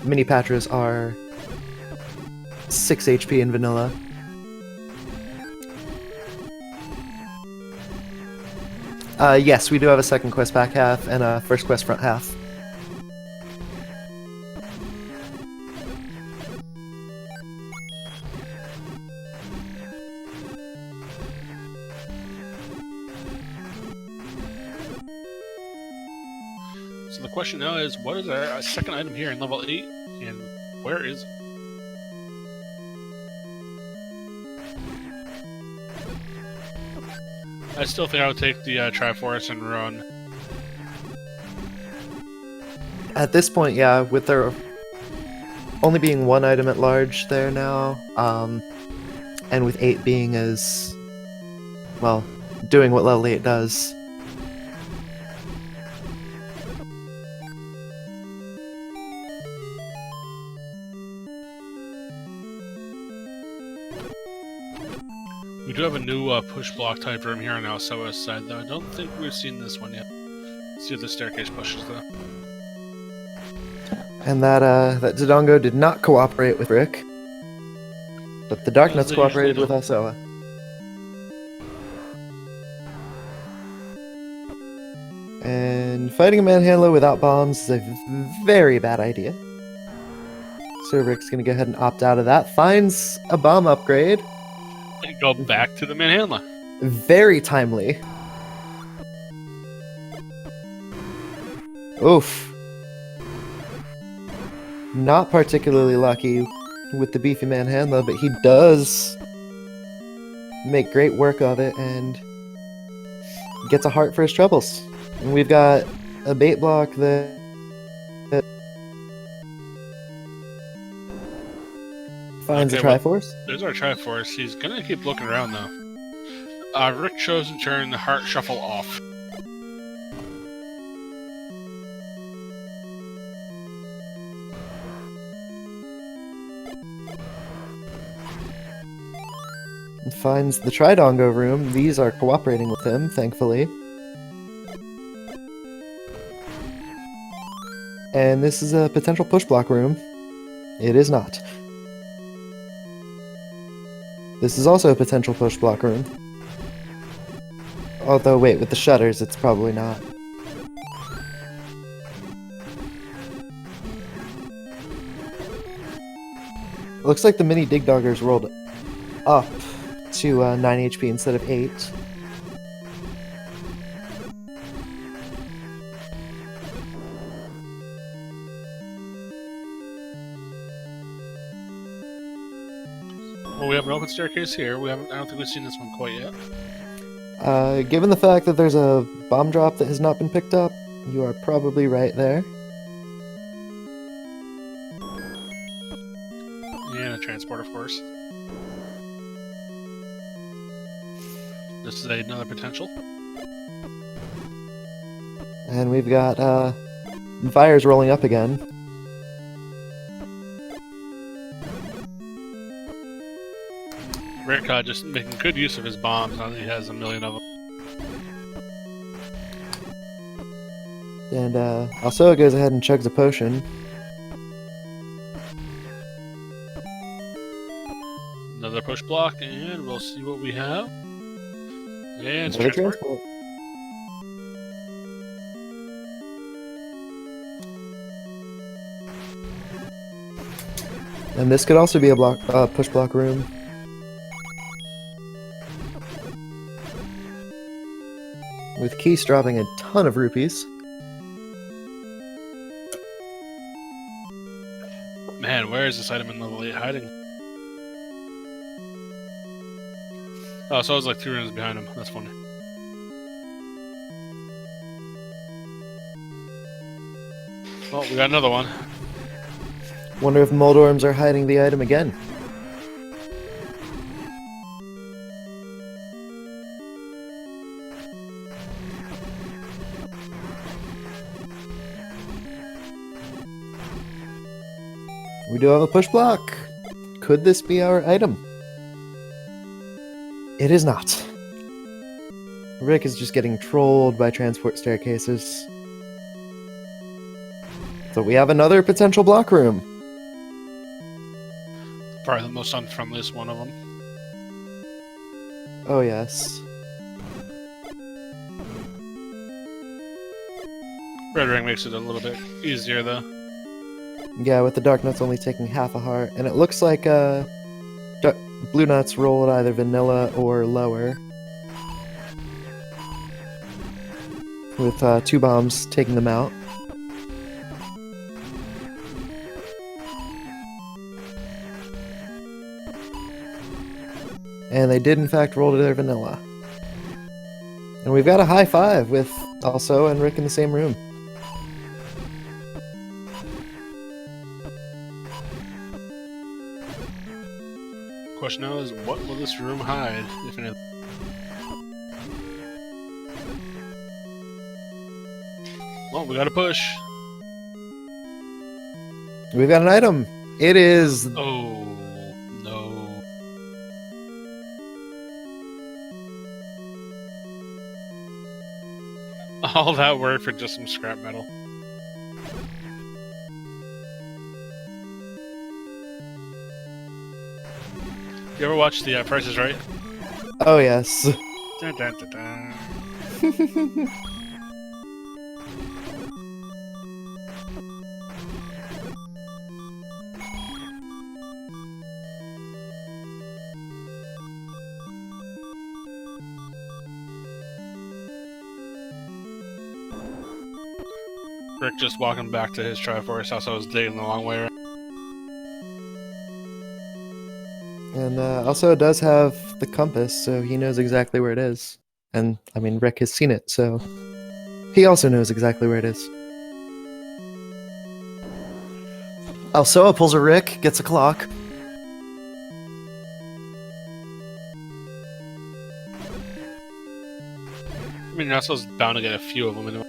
Mini Patras are 6 HP in vanilla. Yes, we do have a second quest back half and a first quest front half. So the question now is, what is our second item here in level 8, and where is it? I still think I would take the Triforce and run. At this point, yeah, with there only being one item at large there now, and with 8 being as, well, doing what level 8 does. We do have a new push block type room here on Alsoa's side, though. I don't think we've seen this one yet. Let's see if the staircase pushes, though. And that Dodongo did not cooperate with Rick, but the Darknuts cooperated with Alsoa. And fighting a manhandler without bombs is a very bad idea. So Rick's gonna go ahead and opt out of that. Finds a bomb upgrade. And go back to the manhandler. Very timely. Oof. Not particularly lucky with the beefy manhandler, but he does make great work of it and gets a heart for his troubles. And we've got a bait block that finds a Triforce. There's our Triforce. He's gonna keep looking around, though. Rick chose to turn the heart shuffle off. And finds the Tridongo room. These are cooperating with him, thankfully. And this is a potential push block room. It is not. This is also a potential push block room. Although, wait, with the shutters, it's probably not. Looks like the mini Dig Doggers rolled up to 9 HP instead of 8. Well, we have an open staircase here. I don't think we've seen this one quite yet. Given the fact that there's a bomb drop that has not been picked up, you are probably right there. a transport, of course. This is another potential. And we've got fires rolling up again. Rick just making good use of his bombs now that he has a million of them. And Alsoa goes ahead and chugs a potion. Another push block, and we'll see what we have. And it's Another transport. And this could also be a block, push block room. With Keys dropping a ton of rupees. Man, where is this item in level 8 hiding? Oh, so I was like 2 rooms behind him. That's funny. Well, we got another one. Wonder if Moldorms are hiding the item again. We do have a push block. Could this be our item? It is not. Rick is just getting trolled by transport staircases. So we have another potential block room. Probably the most unfriendliest one of them. Oh yes. Red ring makes it a little bit easier though. Yeah, with the dark nuts only taking half a heart, and it looks like blue nuts rolled either vanilla or lower. With 2 bombs taking them out. And they did in fact roll to their vanilla. And we've got a high 5 with Alsoa and Rick in the same room. Question now is, what will this room hide, if anything? Well, we gotta push. We've got an item. It is... Oh, no. All that work for just some scrap metal. You ever watch the Price is Right? Oh yes. Dun, dun, dun, dun. Rick just walking back to his Triforce house. I was digging the long way around. And also does have the compass, so he knows exactly where it is. And, I mean, Rick has seen it, so he also knows exactly where it is. Alsoa pulls a Rick, gets a clock. I mean, Russell's bound to get a few of them anyway.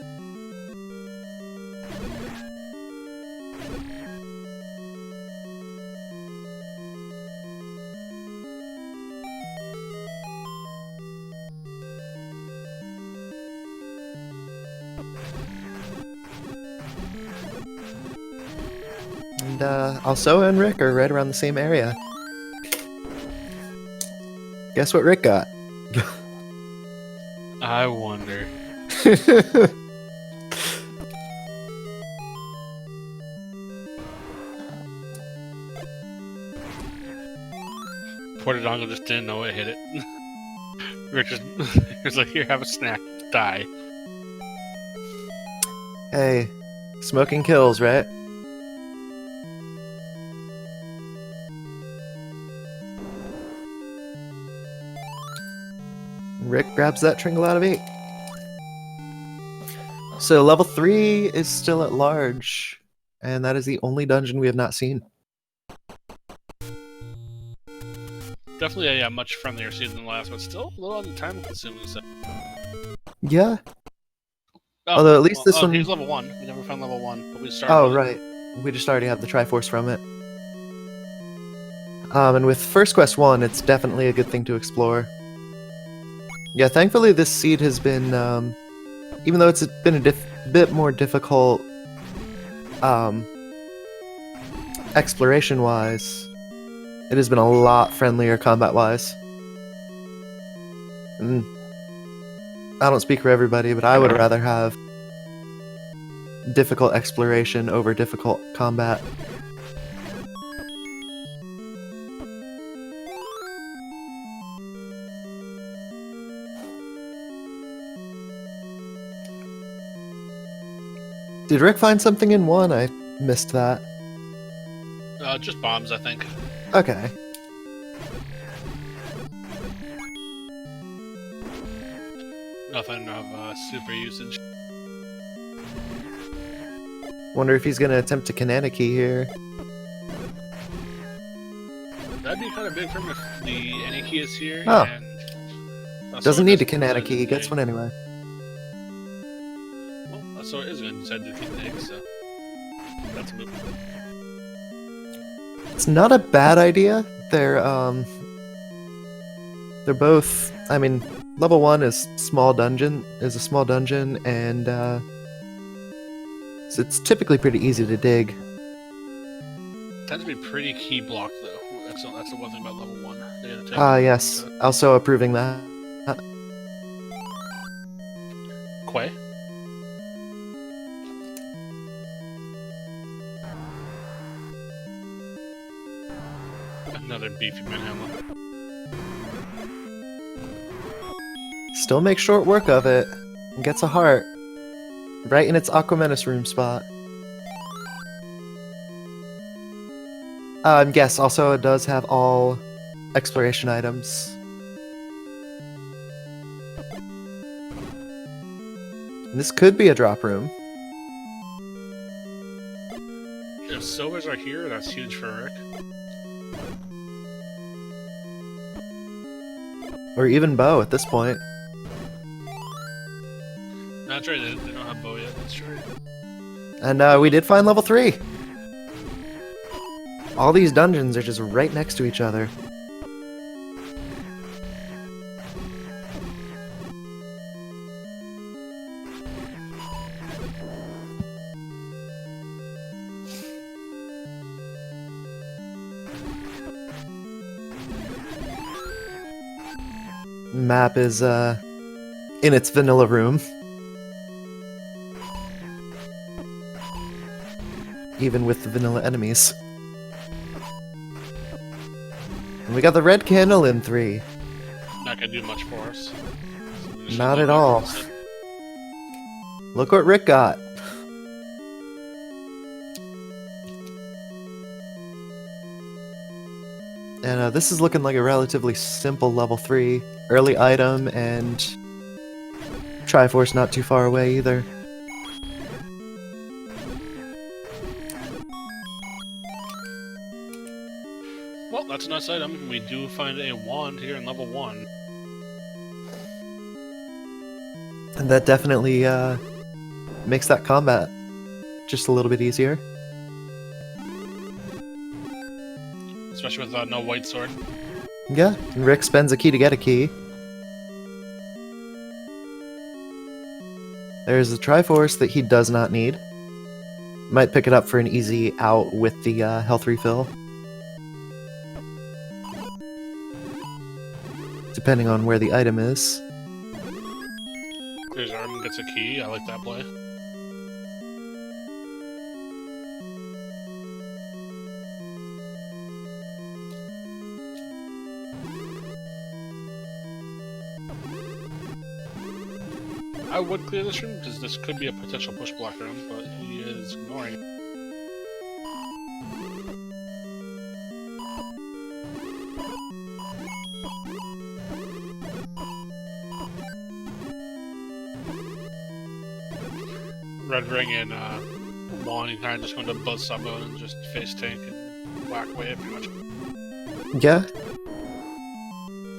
And Alsoa and Rick are right around the same area. Guess what Rick got? I wonder. Portadongo just didn't know it hit it. Rick just he was like, "Here, have a snack, die." Hey, smoking kills, right? Rick grabs that Tringle out of 8. So level 3 is still at large, and that is the only dungeon we have not seen. definitely a much friendlier seed than the last, but still a little on the time consuming. So. Yeah. Oh, Although at least this one. Here's level 1. We never found level 1, but we started. Oh right, we just already have the Triforce from it. And with First Quest 1, it's definitely a good thing to explore. Yeah, thankfully this seed has been, even though it's been a bit more difficult, exploration-wise, it has been a lot friendlier combat-wise. And I don't speak for everybody, but I would rather have difficult exploration over difficult combat. Did Rick find something in 1? I missed that. Just bombs, I think. Okay. Nothing of super usage. Wonder if he's gonna attempt to Kananaki here. That'd be kind of big for him if the Aniki is here. Oh. And Doesn't need to Kananaki, he gets one anyway. Well, Alsoa is going to decide to Kananaki, so that's a move. It's not a bad idea. They're both, I mean, level 1 is a small dungeon, and so it's typically pretty easy to dig. Tends to be pretty key blocked, though. That's the one thing about level 1. Yes. Also approving that. Quay? Another beefy manhandler. Still makes short work of it. And gets a heart. Right in its Aquamenus room spot. Yes, also it does have all exploration items. And this could be a drop room. If silvers are here, that's huge for Rick. Or even bow at this point. That's right, they don't have bow yet, that's right. And we did find level 3! All these dungeons are just right next to each other. Map is in its vanilla room. Even with the vanilla enemies. And we got the red candle in 3. Not gonna do much for us. So not at all. Look what Rick got. And this is looking like a relatively simple level 3. Early item and Triforce not too far away either. Well, that's a nice item. We do find a wand here in level 1. And that definitely makes that combat just a little bit easier. Especially with no white sword. Yeah, and Rick spends a key to get a key. There's the Triforce that he does not need. Might pick it up for an easy out with the health refill. Depending on where the item is. Clears arm, gets a key. I like that play. I would clear this room because this could be a potential push block room, but he is ignoring it. Red ring and Juan, he kind of just going to buzz summon and just face tank and whack away pretty much. Yeah.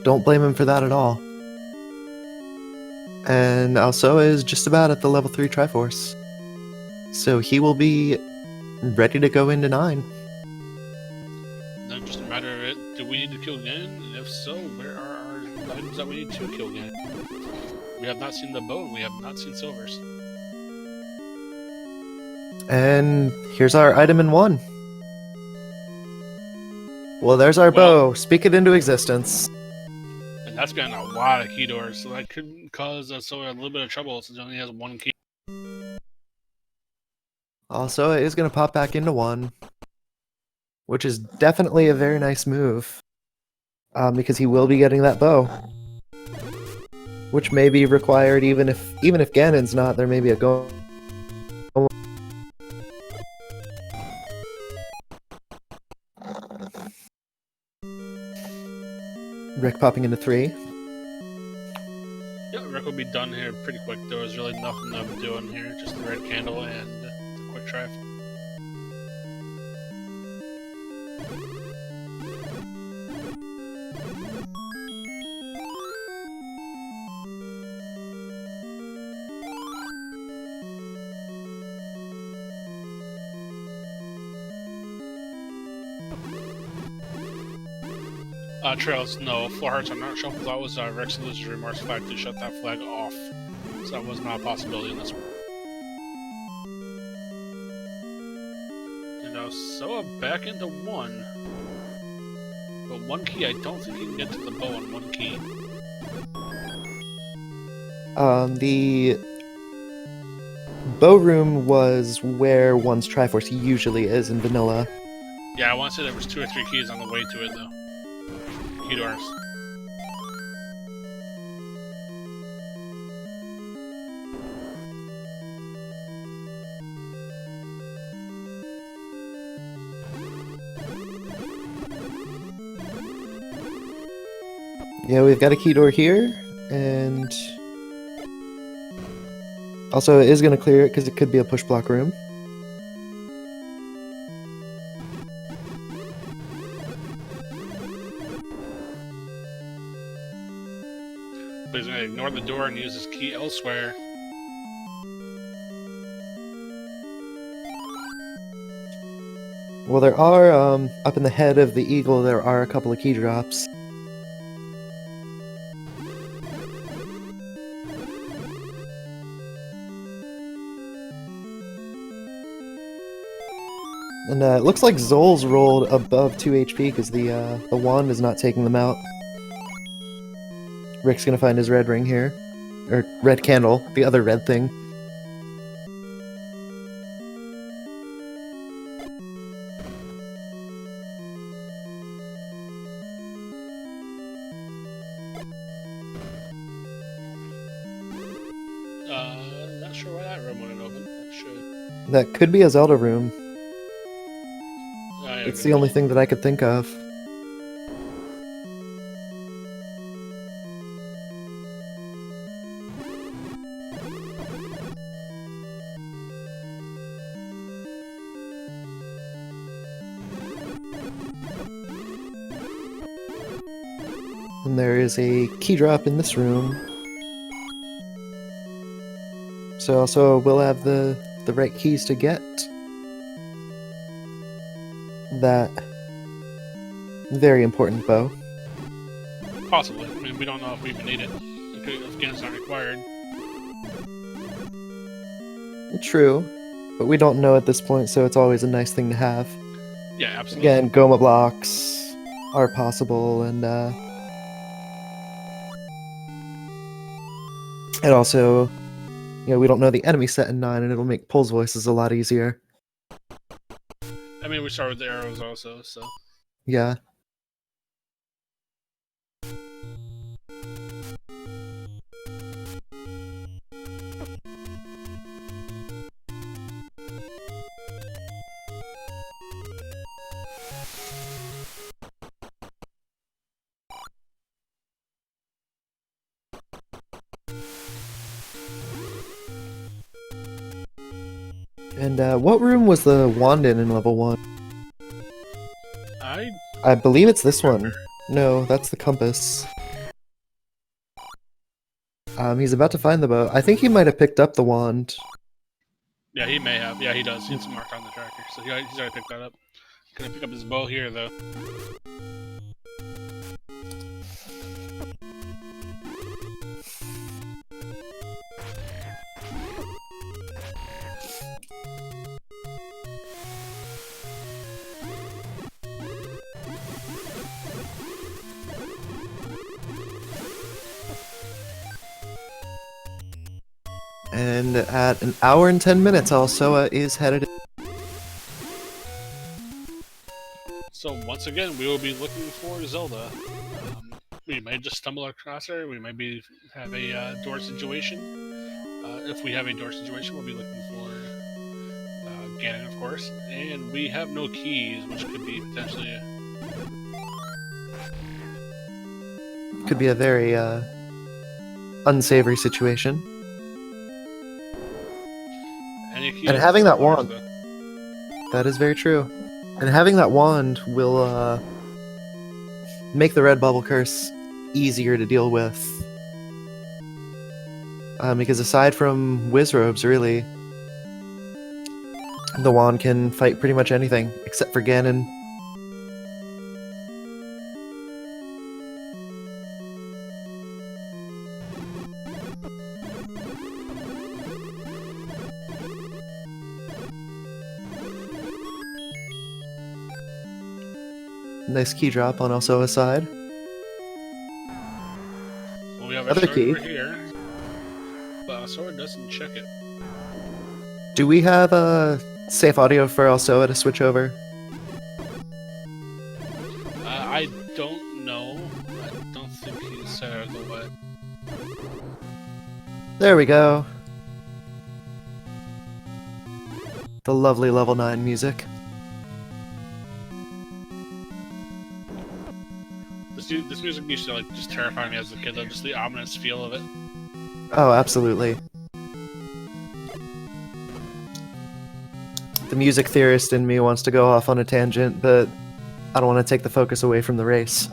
Don't blame him for that at all. And Alsoa is just about at the level 3 Triforce. So he will be ready to go into 9. Then just a matter of it, do we need to kill Ganon? And if so, where are our items that we need to kill Ganon? We have not seen the bow, and we have not seen Silvers. And here's our item in 1. Well, there's our bow. Speak it into existence. And that's been a lot of key doors, so that could cause Alsoa a little bit of trouble since he only has 1 key. Also, it is going to pop back into 1, which is definitely a very nice move, because he will be getting that bow, which may be required even if Ganon's not. There may be a go. Rick popping into 3. Yeah, Rick will be done here pretty quick. There was really nothing I'm doing here, just the red candle and the quick try. Trails, no. Full hearts are not shuffled. That was Rick's illusory remorse flag to shut that flag off. So that was not a possibility in this one. You know, so back into 1. But 1 key, I don't think he can get to the bow on 1 key. The bow room was where one's Triforce usually is in vanilla. Yeah, I want to say there was 2 or 3 keys on the way to it, though. Key doors. Yeah, we've got a key door here, and also it is going to clear it because it could be a push block room. But he's going to ignore the door and use his key elsewhere. Well, there are, up in the head of the eagle, there are a couple of key drops. And it looks like Zol's rolled above 2 HP because the wand is not taking them out. Rick's gonna find his red ring here. Or red candle, the other red thing. Not sure why that room wouldn't open. That should. That could be a Zelda room. Yeah, It's the only thing that I could think of. And there is a key drop in this room. So also we'll have the right keys to get that very important bow. Possibly. I mean, we don't know if we even need it. If Ganon's not required. True, but we don't know at this point, so it's always a nice thing to have. Yeah, absolutely. Again, Goma blocks are possible, and also, you know, we don't know the enemy set in 9, and it'll make Pulse voices a lot easier. I mean, we start with the arrows also, so. Yeah. And what room was the wand in level 1? I believe it's this one. No, that's the compass. He's about to find the bow. I think he might have picked up the wand. Yeah, he may have. Yeah, he does. It's marked on the tracker, so he's already picked that up. Gonna pick up his bow here, though. And at 1 hour and 10 minutes, Alsoa is headed. So once again, we will be looking for Zelda. We may just stumble across her. We maybe have a door situation. If we have a door situation, we'll be looking for Ganon, of course. And we have no keys, which could be potentially Could be a very unsavory situation. And having that wand, that is very true. And having that wand will make the red bubble curse easier to deal with. Because aside from Wizrobes, really, the wand can fight pretty much anything, except for Ganon. Nice key drop on Alsoa's side. Well, we have Other key over here, but Alsoa doesn't check it. Do we have a safe audio for Alsoa to switch over? I don't know. I don't think he's set out of the way. There we go. The lovely level 9 music. This music used to like just terrify me as a kid, though. Just the ominous feel of it. Oh, absolutely. The music theorist in me wants to go off on a tangent, but I don't want to take the focus away from the race.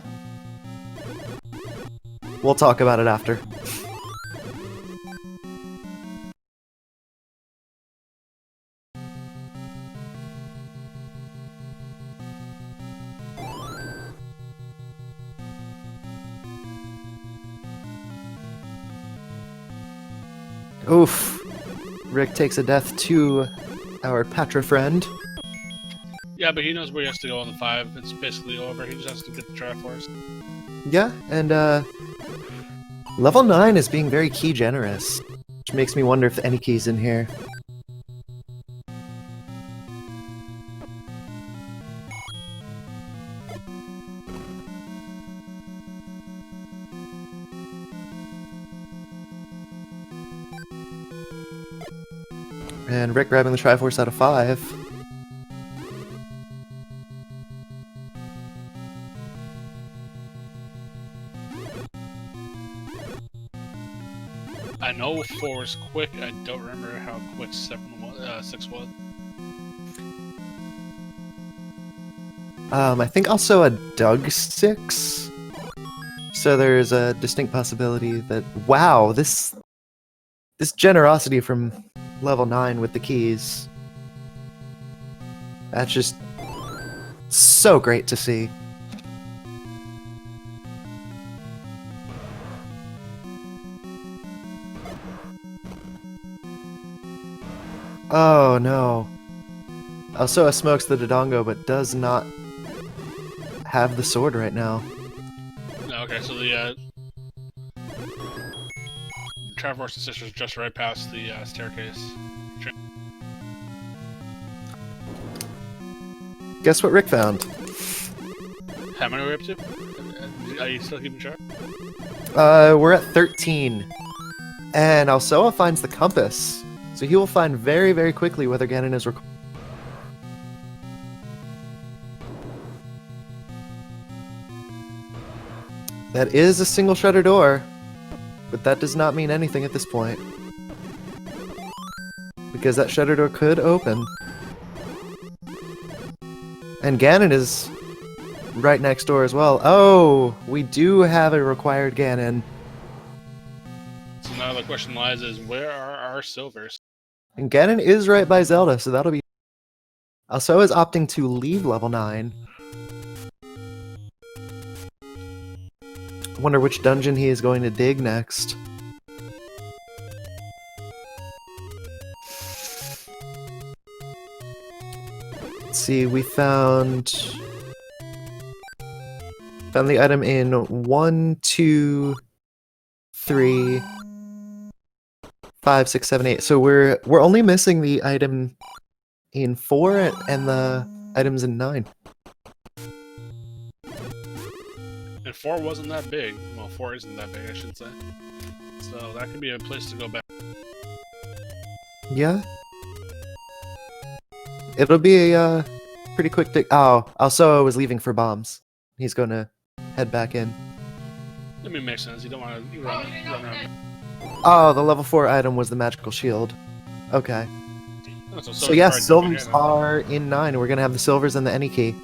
We'll talk about it after. Oof. Rick takes a death to our Patra friend. Yeah, but he knows where he has to go on the 5. It's basically over. He just has to get the Triforce. Yeah, and level 9 is being very key generous, which makes me wonder if any key's in here. And Rick grabbing the Triforce out of 5. I know 4 is quick. I don't remember how quick 6 was. I think also a Doug 6. So there's a distinct possibility that, wow, this generosity from level 9 with the keys. That's just so great to see. Oh no. Alsoa smokes the Dodongo, but does not have the sword right now. Okay, so the Triforce and Sisters just right past the staircase. Guess what Rick found? How many are we up to? Are you still keeping track? We're at 13. And Alsoa finds the compass. So he will find very, very quickly whether Ganon is recorded. That is a single shutter door, but that does not mean anything at this point. Because that shutter door could open. And Ganon is right next door as well. Oh, we do have a required Ganon. So the question lies is, where are our silvers? And Ganon is right by Zelda, so that'll be... Alsoa is opting to leave level 9. Wonder which dungeon he is going to dig next. Let's see, we found the item in 1, 2, 3, 5, 6, 7, 8. So we're only missing the item in 4 and the items in 9. And 4 wasn't that big. Well, 4 isn't that big, I should say. So that could be a place to go back. Yeah. It'll be a pretty quick dig. Oh, Alsoa was leaving for bombs. He's gonna head back in. I mean, makes sense. You don't want to run around. Oh, the level 4 item was the magical shield. Okay. Oh, So yes, silvers are in 9. We're gonna have the silvers and the any key.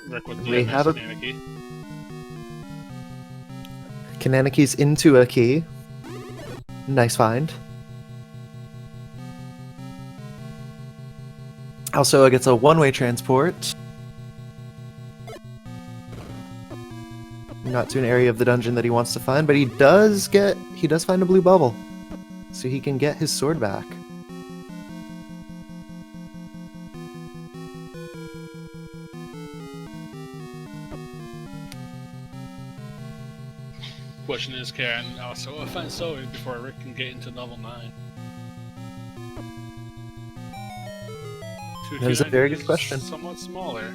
Rick with We have a Kananaki. Kananaki's into a key. Nice find. Alsoa gets a one-way transport. Not to an area of the dungeon that he wants to find, but he does find a blue bubble. So he can get his sword back. Question is, can Alsoa find silvers before Rick can get into level 9? That is a very good question. Somewhat smaller.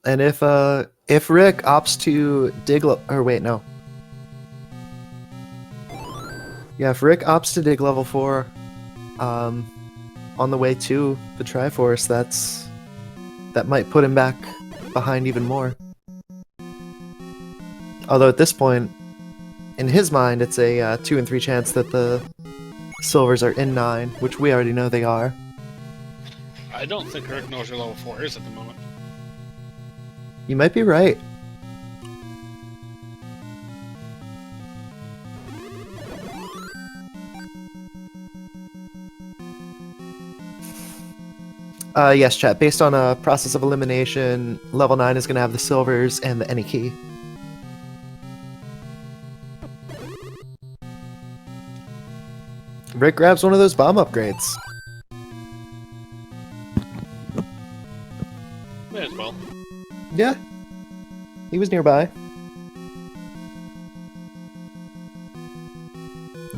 And if Rick opts to dig or wait, no. Yeah, if Rick opts to dig level 4 on the way to the Triforce, that might put him back behind even more. Although at this point, in his mind, it's a 2 in 3 chance that the silvers are in 9, which we already know they are. I don't think Rick knows where level 4 is at the moment. You might be right. Yes, chat. Based on a process of elimination, level 9 is going to have the silvers and the any key. Rick grabs one of those bomb upgrades. May as well. Yeah. He was nearby.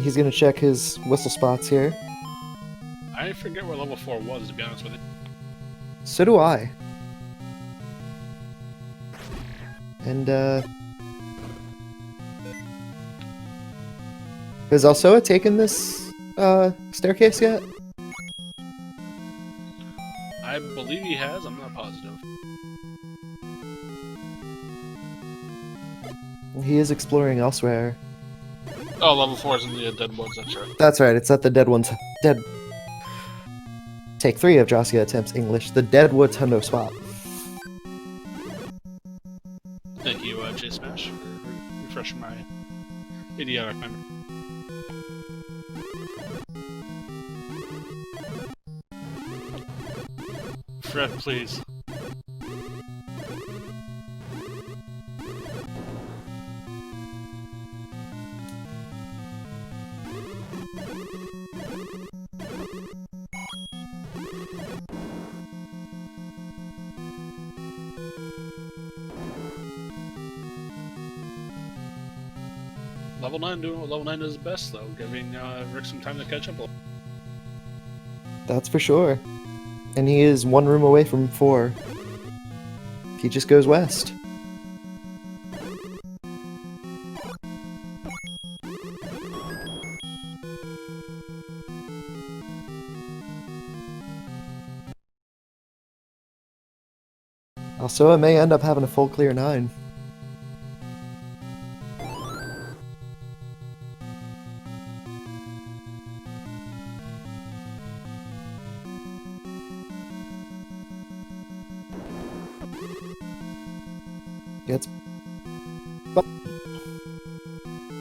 He's going to check his whistle spots here. I forget where level 4 was, to be honest with you. So do I. And, has Alsoa taken this, staircase yet? I believe he has, I'm not positive. He is exploring elsewhere. Oh, level 4 is in the Dead Woods, that's right. That's right, it's at the Take 3 of Jossia attempts English, the Deadwoods Hundo spot. Thank you, J Smash, for refreshing my idiotic memory. Fred, please. Level 9 doing what level 9 does best, though, giving Rick some time to catch up. That's for sure. And he is one room away from 4. He just goes west. Alsoa may end up having a full clear 9.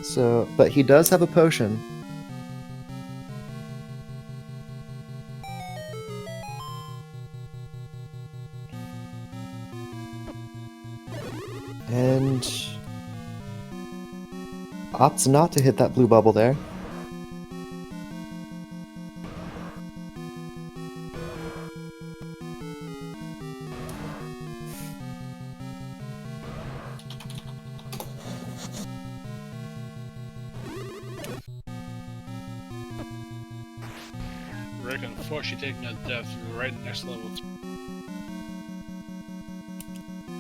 So, but he does have a potion. And opts not to hit that blue bubble there. Rick, unfortunately, taking a death right next level.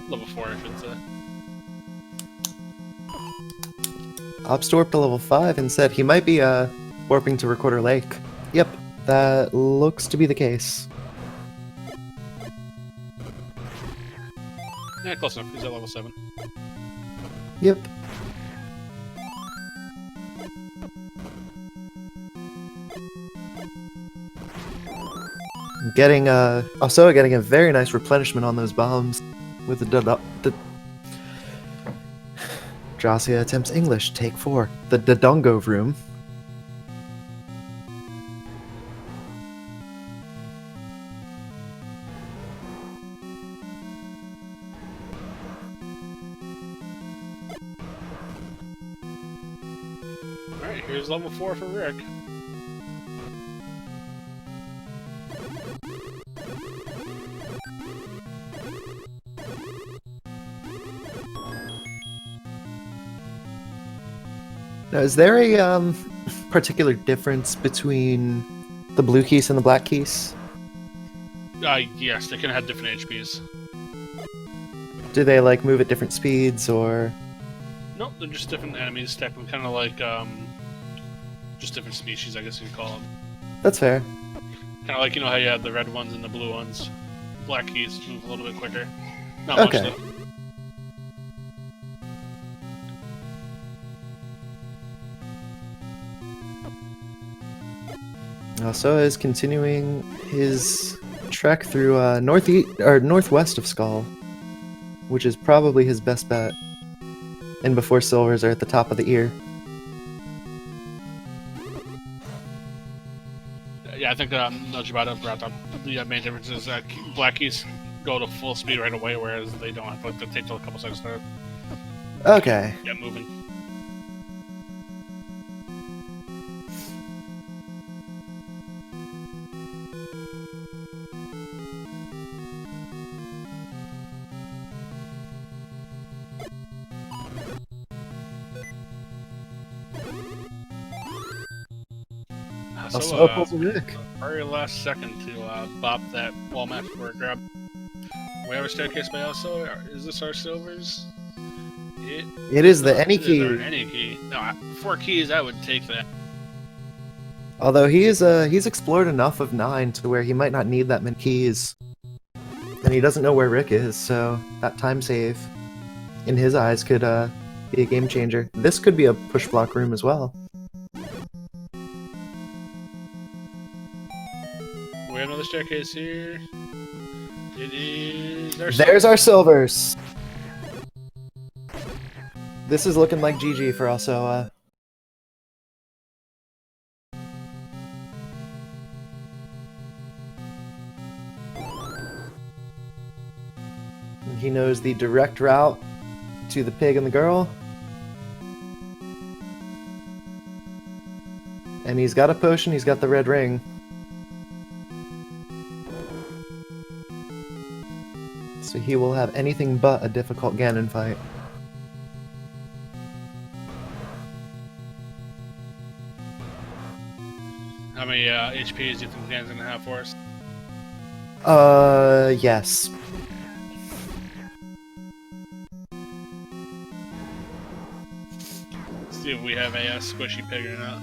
Level 4, I should say. Ops warped to level 5 and said he might be warping to Recorder Lake. Yep, that looks to be the case. Yeah, close enough. He's at level 7. Yep. Getting also getting a very nice replenishment on those bombs with the Dracia attempts English, take 4. The Dodongo room. Alright, here's level 4 for Rick. Now, is there a particular difference between the blue keys and the black keys? Yes, they can have different HPs. Do they like move at different speeds or? Nope, they're just different enemies, technically, kind of like just different species, I guess you'd call them. That's fair. Kind of like, you know how you have the red ones and the blue ones. Black keys move a little bit quicker. Not Okay. much though. Alsoa is continuing his trek through northeast or northwest of Skull, which is probably his best bet. And before silvers are at the top of the ear. Yeah, I think Nojibata brought up the main difference is that black keys go to full speed right away, whereas they don't have to take till a couple seconds to Okay. get moving. Alsoa pulls a Rick. Very last second to bop that wall match for a grab. We have a staircase by Alsoa. Is this our silvers? It is the any It is key. our any key. No, 4 keys, I would take that. Although he's explored enough of 9 to where he might not need that many keys. And he doesn't know where Rick is, so that time save, in his eyes, could be a game changer. This could be a push block room as well. We have another staircase here. It is our There's our silvers. This is looking like GG for Alsoa. He knows the direct route to the pig and the girl. And he's got a potion, he's got the red ring. So he will have anything but a difficult Ganon fight. How many HPs do you think Dan's gonna have for us? Yes. Let's see if we have a squishy pig or not.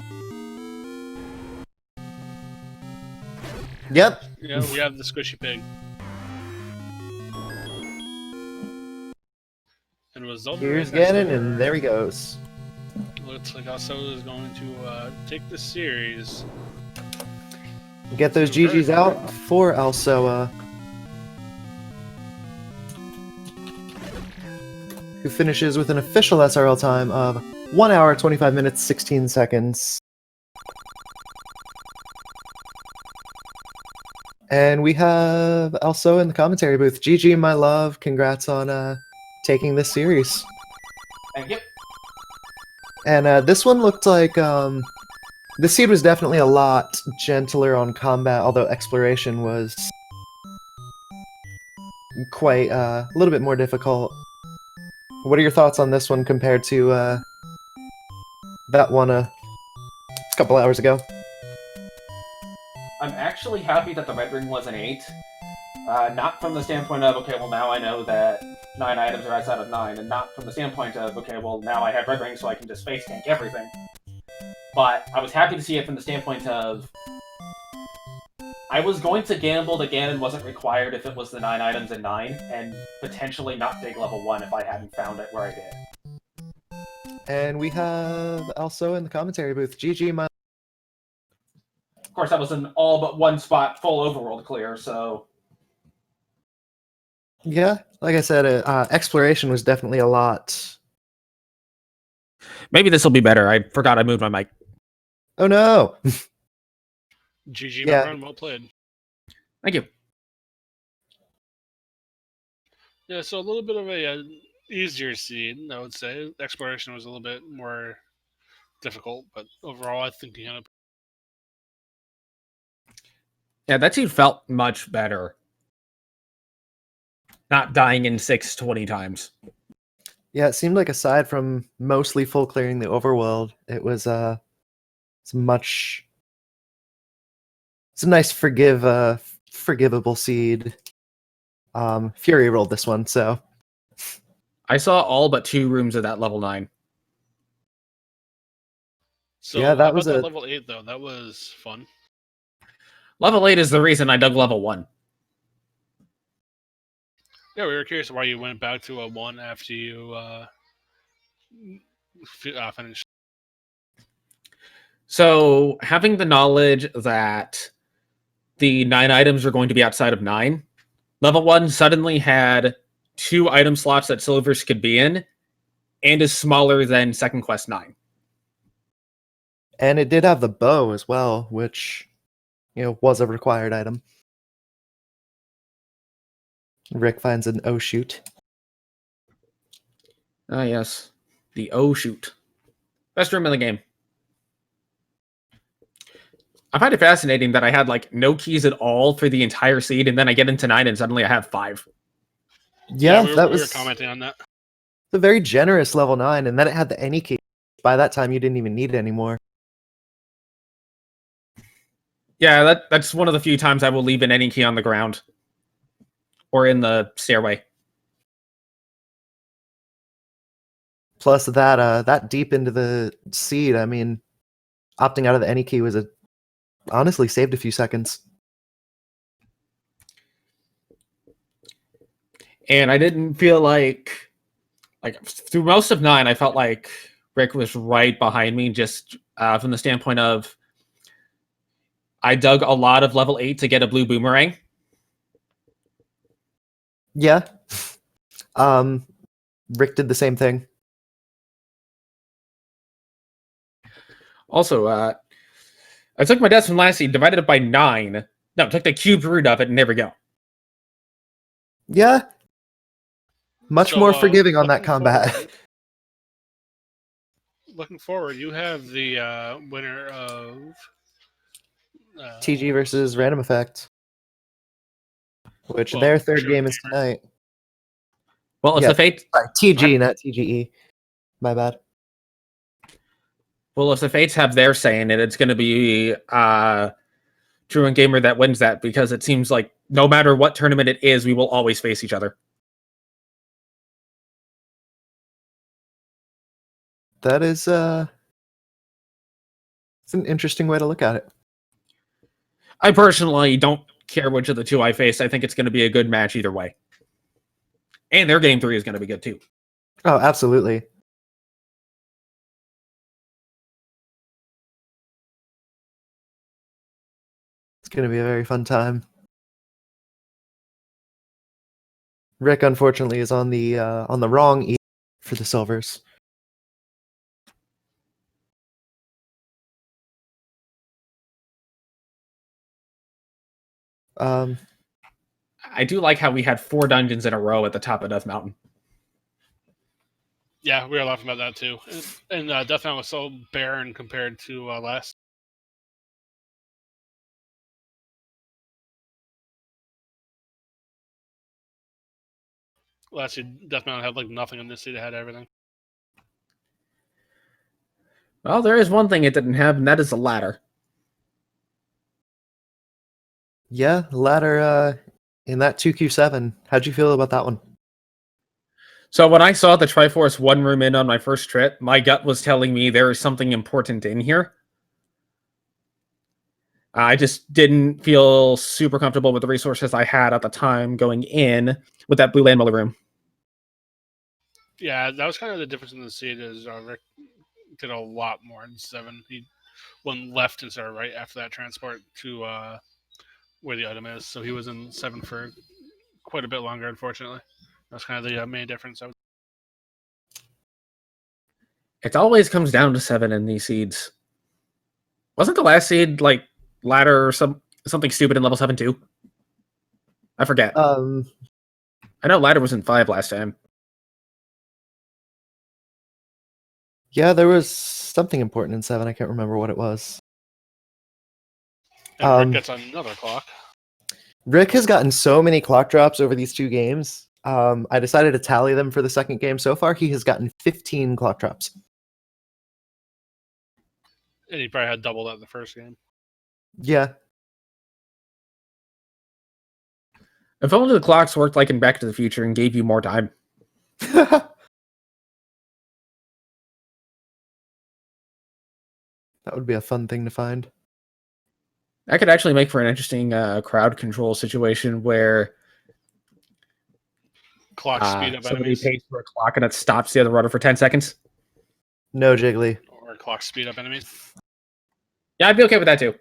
Yep. Yeah, we have the squishy pig. And with Zelda Here's right next Ganon, to her, and there he goes. looks like Alsoa is going to take the series. Get those GGs out for Alsoa. who finishes with an official SRL time of 1 hour, 25 minutes, 16 seconds. And we have Alsoa in the commentary booth. GG, my love. Congrats on taking this series. Thank you. And this one looked like the seed was definitely a lot gentler on combat, although exploration was quite a little bit more difficult. What are your thoughts on this one compared to that one a couple hours ago? I'm actually happy that the red ring was an 8. Not from the standpoint of, okay, well now I know that 9 items are outside of 9, and not from the standpoint of, okay, well now I have red ring so I can just face tank everything. But I was happy to see it from the standpoint of, I was going to gamble that Ganon wasn't required if it was the 9 items in 9, and potentially not dig level 1 if I hadn't found it where I did. And we have Alsoa in the commentary booth. GG, my... Of course, that was an all but one spot full overworld clear, so... Yeah, like I said, exploration was definitely a lot. Maybe this will be better. I forgot I moved my mic. Oh no! GG, Yeah. my friend. Well played. Thank you. Yeah, so a little bit of a easier seed, I would say. Exploration was a little bit more difficult, but overall, I think he kind of... Yeah, that seed felt much better. Not dying in 620 times. Yeah, it seemed like aside from mostly full clearing the overworld, it was it's much... It's a nice forgivable seed. Fury rolled this one, so... I saw all but 2 rooms of that level 9. So, Yeah, that how was about a... that level 8, though? That was fun. Level 8 is the reason I dug level 1. Yeah, we were curious why you went back to a 1 after you finished. So, having the knowledge that the 9 items are going to be outside of 9, level 1 suddenly had 2 item slots that silvers could be in, and is smaller than Second Quest 9. And it did have the bow as well, which, you know, was a required item. Rick finds an oh shoot. Ah, yes. The oh shoot. Best room in the game. I find it fascinating that I had, like, no keys at all for the entire seed, and then I get into 9 and suddenly I have 5. Yeah, we that were was commenting on that. a very generous level 9, and then it had the any key. By that time, you didn't even need it anymore. Yeah, that's one of the few times I will leave an any key on the ground. Or in the stairway. Plus that deep into the seed, I mean, opting out of the any key was honestly saved a few seconds. And I didn't feel like through most of 9, I felt like Rick was right behind me, just from the standpoint of I dug a lot of level 8 to get a blue boomerang. Yeah. Rick did the same thing. Also, I took my deaths from last seed, divided it by 9. No, took the cubed root of it, and there we go. Yeah. Much So, more forgiving on that looking combat. forward- Looking forward, you have the winner of TG versus Random Effect. Which Well, their third True game is Gamer. tonight. Well, if Yeah. the Fates... Sorry, TG, not TGE. My bad. Well, if the Fates have their say in it, it's going to be Truant Gamer that wins that, because it seems like no matter what tournament it is, we will always face each other. That is it's an interesting way to look at it. I personally don't care which of the two I face. I think it's going to be a good match either way. And their game 3 is going to be good too. Oh, absolutely. It's going to be a very fun time. Rick, unfortunately, is on the wrong for the silvers. I do like how we had 4 dungeons in a row at the top of Death Mountain. Yeah, we were laughing about that too. And Death Mountain was so barren compared to last. Last year, Death Mountain had like nothing, and this year it had everything. Well, there is one thing it didn't have, and that is a ladder. Yeah, ladder in that 2Q7. How'd you feel about that one? So when I saw the Triforce 1 room in on my first trip, my gut was telling me there is something important in here. I just didn't feel super comfortable with the resources I had at the time going in with that blue landmiller room. Yeah, that was kind of the difference in the seed. Is Rick did a lot more in 7. He went left instead of right after that transport to where the item is. So he was in 7 for quite a bit longer, unfortunately. That's kind of the main difference. It always comes down to 7 in these seeds. Wasn't the last seed like ladder or something stupid in level 7 too? I forget. I know ladder was in 5 last time. Yeah, there was something important in 7. I can't remember what it was. And Rick gets another clock. Rick has gotten so many clock drops over these 2 games. I decided to tally them for the second game. So far, he has gotten 15 clock drops. And he probably had double that in the first game. Yeah. If only the clocks worked like in Back to the Future and gave you more time. That would be a fun thing to find. That could actually make for an interesting crowd control situation where clock speed up somebody enemies. pays for a clock and it stops the other runner for 10 seconds. No Jiggly. Or clock speed up enemies. Yeah, I'd be okay with that too.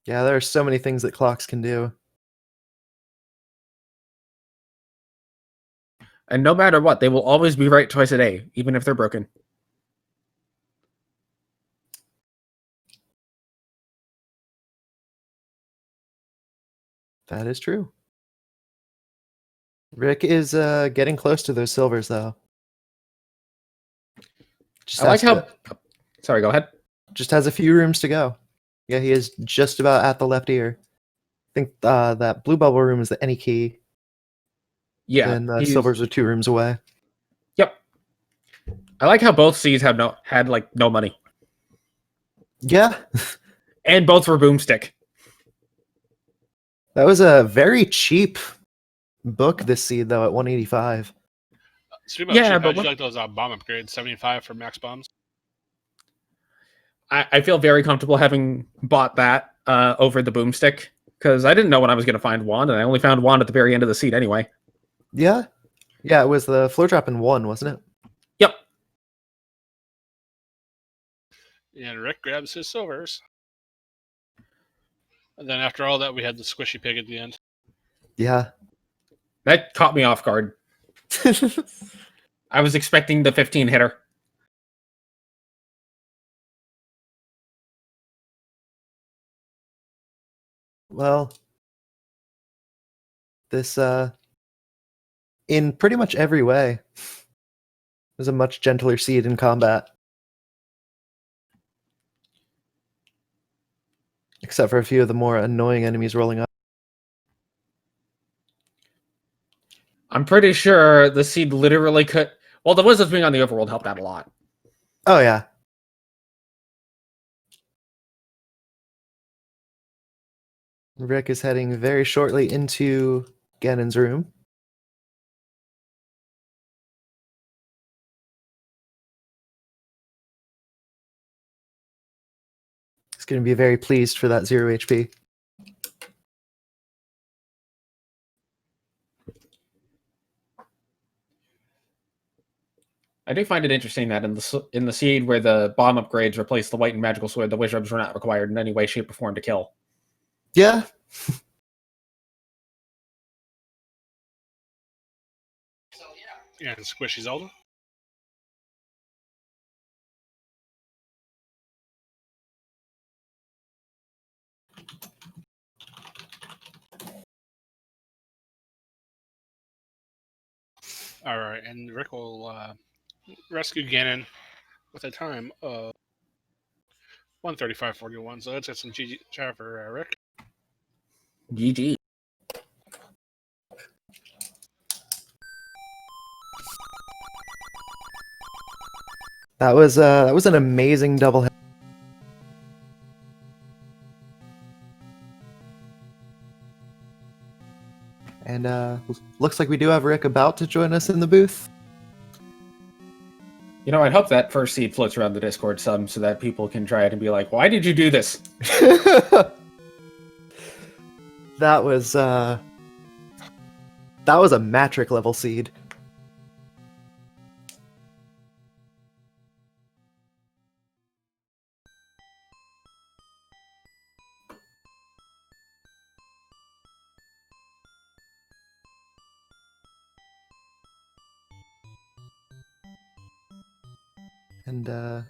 Yeah, there are so many things that clocks can do. And no matter what, they will always be right twice a day, even if they're broken. That is true. Rick is getting close to those silvers, though. I like how... Sorry, go ahead. Just has a few rooms to go. Yeah, he is just about at the left ear. I think that blue bubble room is the any key. Yeah. And silvers are 2 rooms away. Yep. I like how both seeds had no money. Yeah. And both were boomstick. That was a very cheap book this seed, though, at 185. Yeah, but you like those bomb upgrades, 75 for max bombs. I feel very comfortable having bought that over the boomstick, because I didn't know when I was going to find wand, and I only found wand at the very end of the seed anyway. Yeah. Yeah, it was the floor drop in 1, wasn't it? Yep. And Rick grabs his silvers. And then after all that, we had the squishy pig at the end. Yeah. That caught me off guard. I was expecting the 15 hitter. Well, this, in pretty much every way, was a much gentler seed in combat. Except for a few of the more annoying enemies rolling up. I'm pretty sure the seed literally could... Well, the wizards being on the overworld helped out a lot. Oh, yeah. Rick is heading very shortly into Ganon's room. He's going to be very pleased for that 0 HP. I do find it interesting that in the seed where the bomb upgrades replaced the white and magical sword, the wizards were not required in any way, shape, or form to kill. Yeah. And Squishy Zelda. Alright, and Rick will rescue Ganon with a time of 1:35:41. So let's get some GG chat for Rick. GG. That was an amazing double hit. And looks like we do have Rick about to join us in the booth. You know, I'd hope that first seed floats around the Discord some so that people can try it and be like, why did you do this? That was a Matric level seed. And I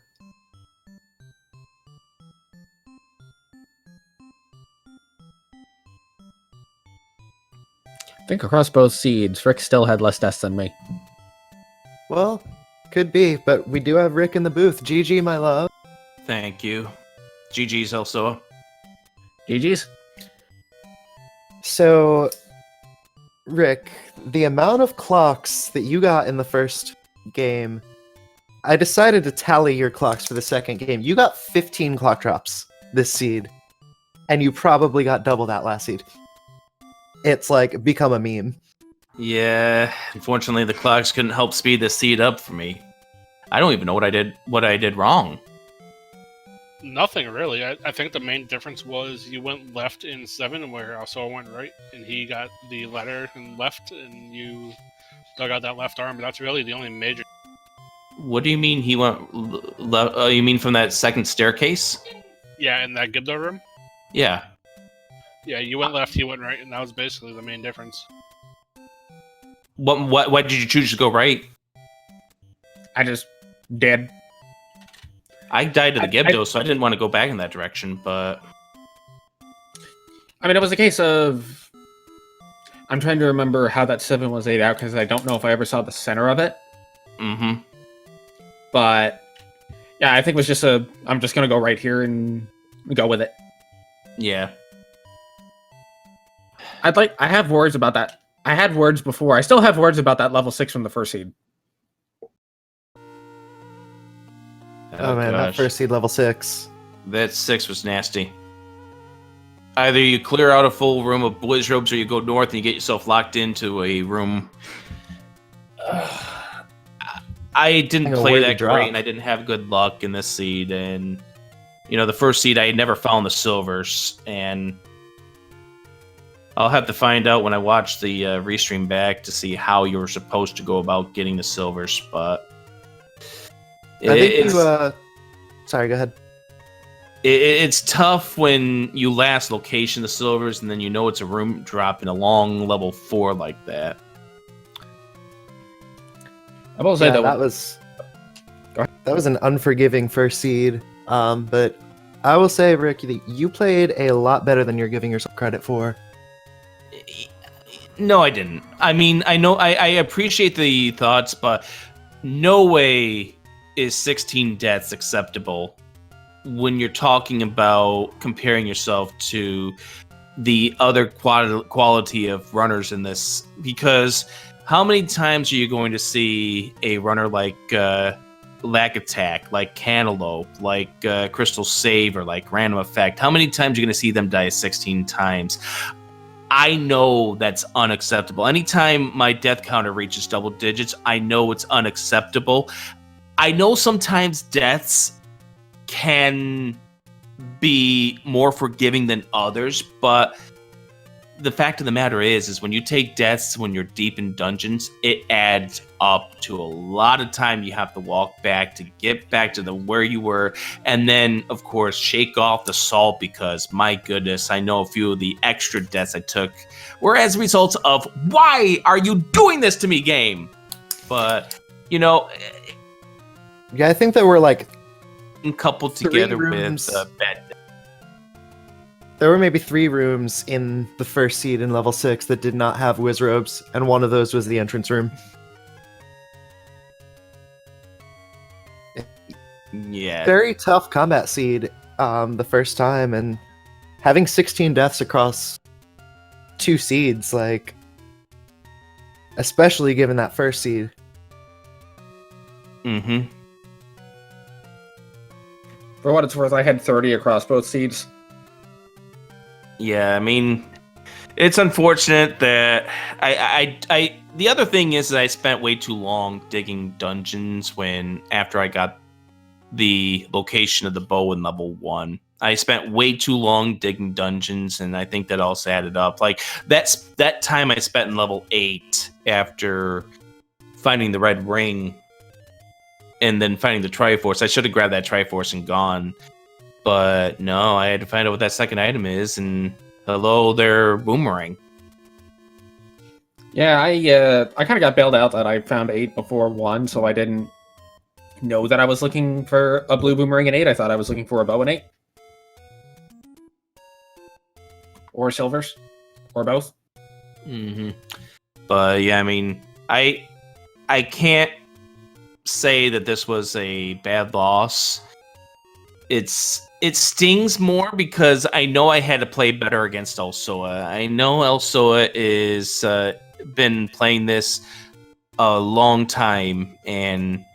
think across both seeds, Rick still had less deaths than me. well, could be, but we do have Rick in the booth. GG, my love. Thank you. GG's Alsoa. GG's? So, Rick, the amount of clocks that you got in the first game, I decided to tally your clocks for the second game. You got 15 clock drops this seed, and you probably got double that last seed. It's like become a meme. Yeah, unfortunately the clocks couldn't help speed the seed up for me. I don't even know what I did wrong. Nothing really. I think the main difference was you went left in 7 where Alsoa went right, and he got the ladder and left, and you dug out that left arm. But that's really the only major. What do you mean he went left? You mean from that second staircase? Yeah, in that Gibdo room. Yeah. Yeah, you went left, he went right, and that was basically the main difference. Why did you choose to go right? I just did. I died to the Gibdo, so I didn't want to go back in that direction, but... I mean, it was a case of... I'm trying to remember how that 7 was laid out, because I don't know if I ever saw the center of it. Mm-hmm. But, yeah, I think it was just I'm just going to go right here and go with it. Yeah. I have words about that. I had words before. I still have words about that level 6 from the first seed. Oh man, that first seed level 6. That 6 was nasty. Either you clear out a full room of Blizzrobes or you go north and you get yourself locked into a room. I didn't play that great, and I didn't have good luck in this seed. And, you know, the first seed, I had never found the silvers. And I'll have to find out when I watch the restream back to see how you were supposed to go about getting the silvers. But I think you, sorry, go ahead. It's tough when you last location the silvers and then you know it's a room drop in a long level 4 like that. I will say that was an unforgiving first seed. But I will say, Rick, that you played a lot better than you're giving yourself credit for. No, I didn't. I mean, I know I appreciate the thoughts, but no way is 16 deaths acceptable when you're talking about comparing yourself to the other quality of runners in this. Because how many times are you going to see a runner like Lack Attack, like Cantaloupe, like Crystal Save, or like Random Effect? How many times are you going to see them die 16 times? I know that's unacceptable. Anytime my death counter reaches double digits, I know it's unacceptable. I know sometimes deaths can be more forgiving than others, but the fact of the matter is when you take deaths when you're deep in dungeons, it adds up to a lot of time you have to walk back to get back to where you were, and then of course shake off the salt, because my goodness, I know a few of the extra deaths I took were as a result of, why are you doing this to me, game? but you know, Yeah, I think there were like coupled 3 together rooms. with bad. There were maybe 3 rooms in the first seed in level 6 that did not have Wizrobes, and one of those was the entrance room. Yeah, Very tough combat seed the first time, and having 16 deaths across 2 seeds, like, especially given that first seed. Mm-hmm. For what it's worth, I had 30 across both seeds. Yeah, I mean, it's unfortunate that I the other thing is that I spent way too long digging dungeons after I got the location of the bow in level 1. I spent way too long digging dungeons, and I think that also added up. Like that time I spent in level 8 after finding the red ring and then finding the Triforce. I should have grabbed that Triforce and gone. But no, I had to find out what that second item is, and hello there, Boomerang. Yeah, I kind of got bailed out that I found 8 before 1, so I didn't know that I was looking for a blue Boomerang in 8. I thought I was looking for a bow in 8. Or silvers. Or both. Mm-hmm. But yeah, I mean, I can't say that this was a bad loss. It stings more because I know I had to play better against Alsoa. I know Alsoa is been playing this a long time, and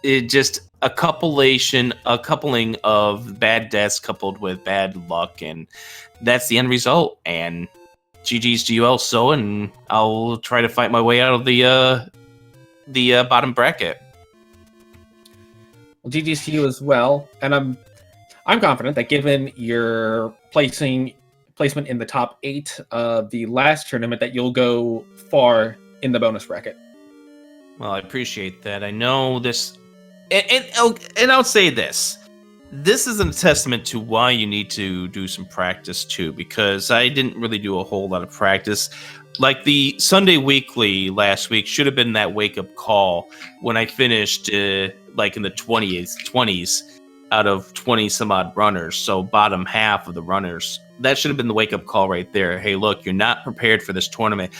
it just a coupling of bad deaths coupled with bad luck, and that's the end result. And GG's to you, Alsoa, and I'll try to fight my way out of the bottom bracket. Well, GG's to you as well, and I'm confident that given your placement in the top 8 of the last tournament, that you'll go far in the bonus bracket. Well, I appreciate that. I know this, and I'll say this. This is a testament to why you need to do some practice too, because I didn't really do a whole lot of practice. Like the Sunday Weekly last week should have been that wake-up call when I finished like in the 20s out of 20 some odd runners, so bottom half of the runners. That should have been the wake-up call right there. Hey, look, you're not prepared for this tournament.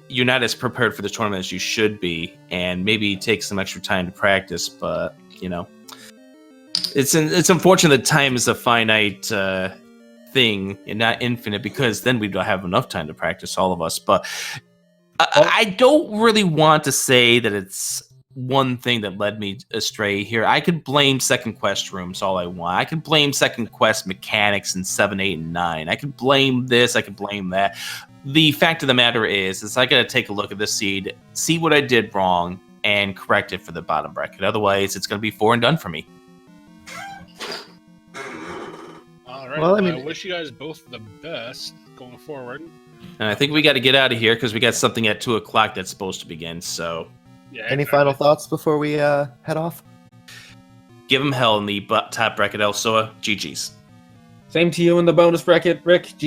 You're not as prepared for this tournament as you should be, and maybe take some extra time to practice, but, you know, it's unfortunate that time is a finite thing and not infinite, because then we don't have enough time to practice, all of us. But I don't really want to say that it's one thing that led me astray here. I could blame second quest rooms all I want. I could blame second quest mechanics in 7, 8, and 9. I could blame this. I could blame that. The fact of the matter is I got to take a look at this seed, see what I did wrong, and correct it for the bottom bracket. Otherwise, it's going to be 4 and done for me. All right. Well, I I mean- wish you guys both the best going forward. And I think we got to get out of here because we got something at 2 o'clock that's supposed to begin. So Yeah. Any exactly. final thoughts before we head off? give him hell in the top bracket, Alsoa. GG's. Same to you in the bonus bracket, Rick. GG.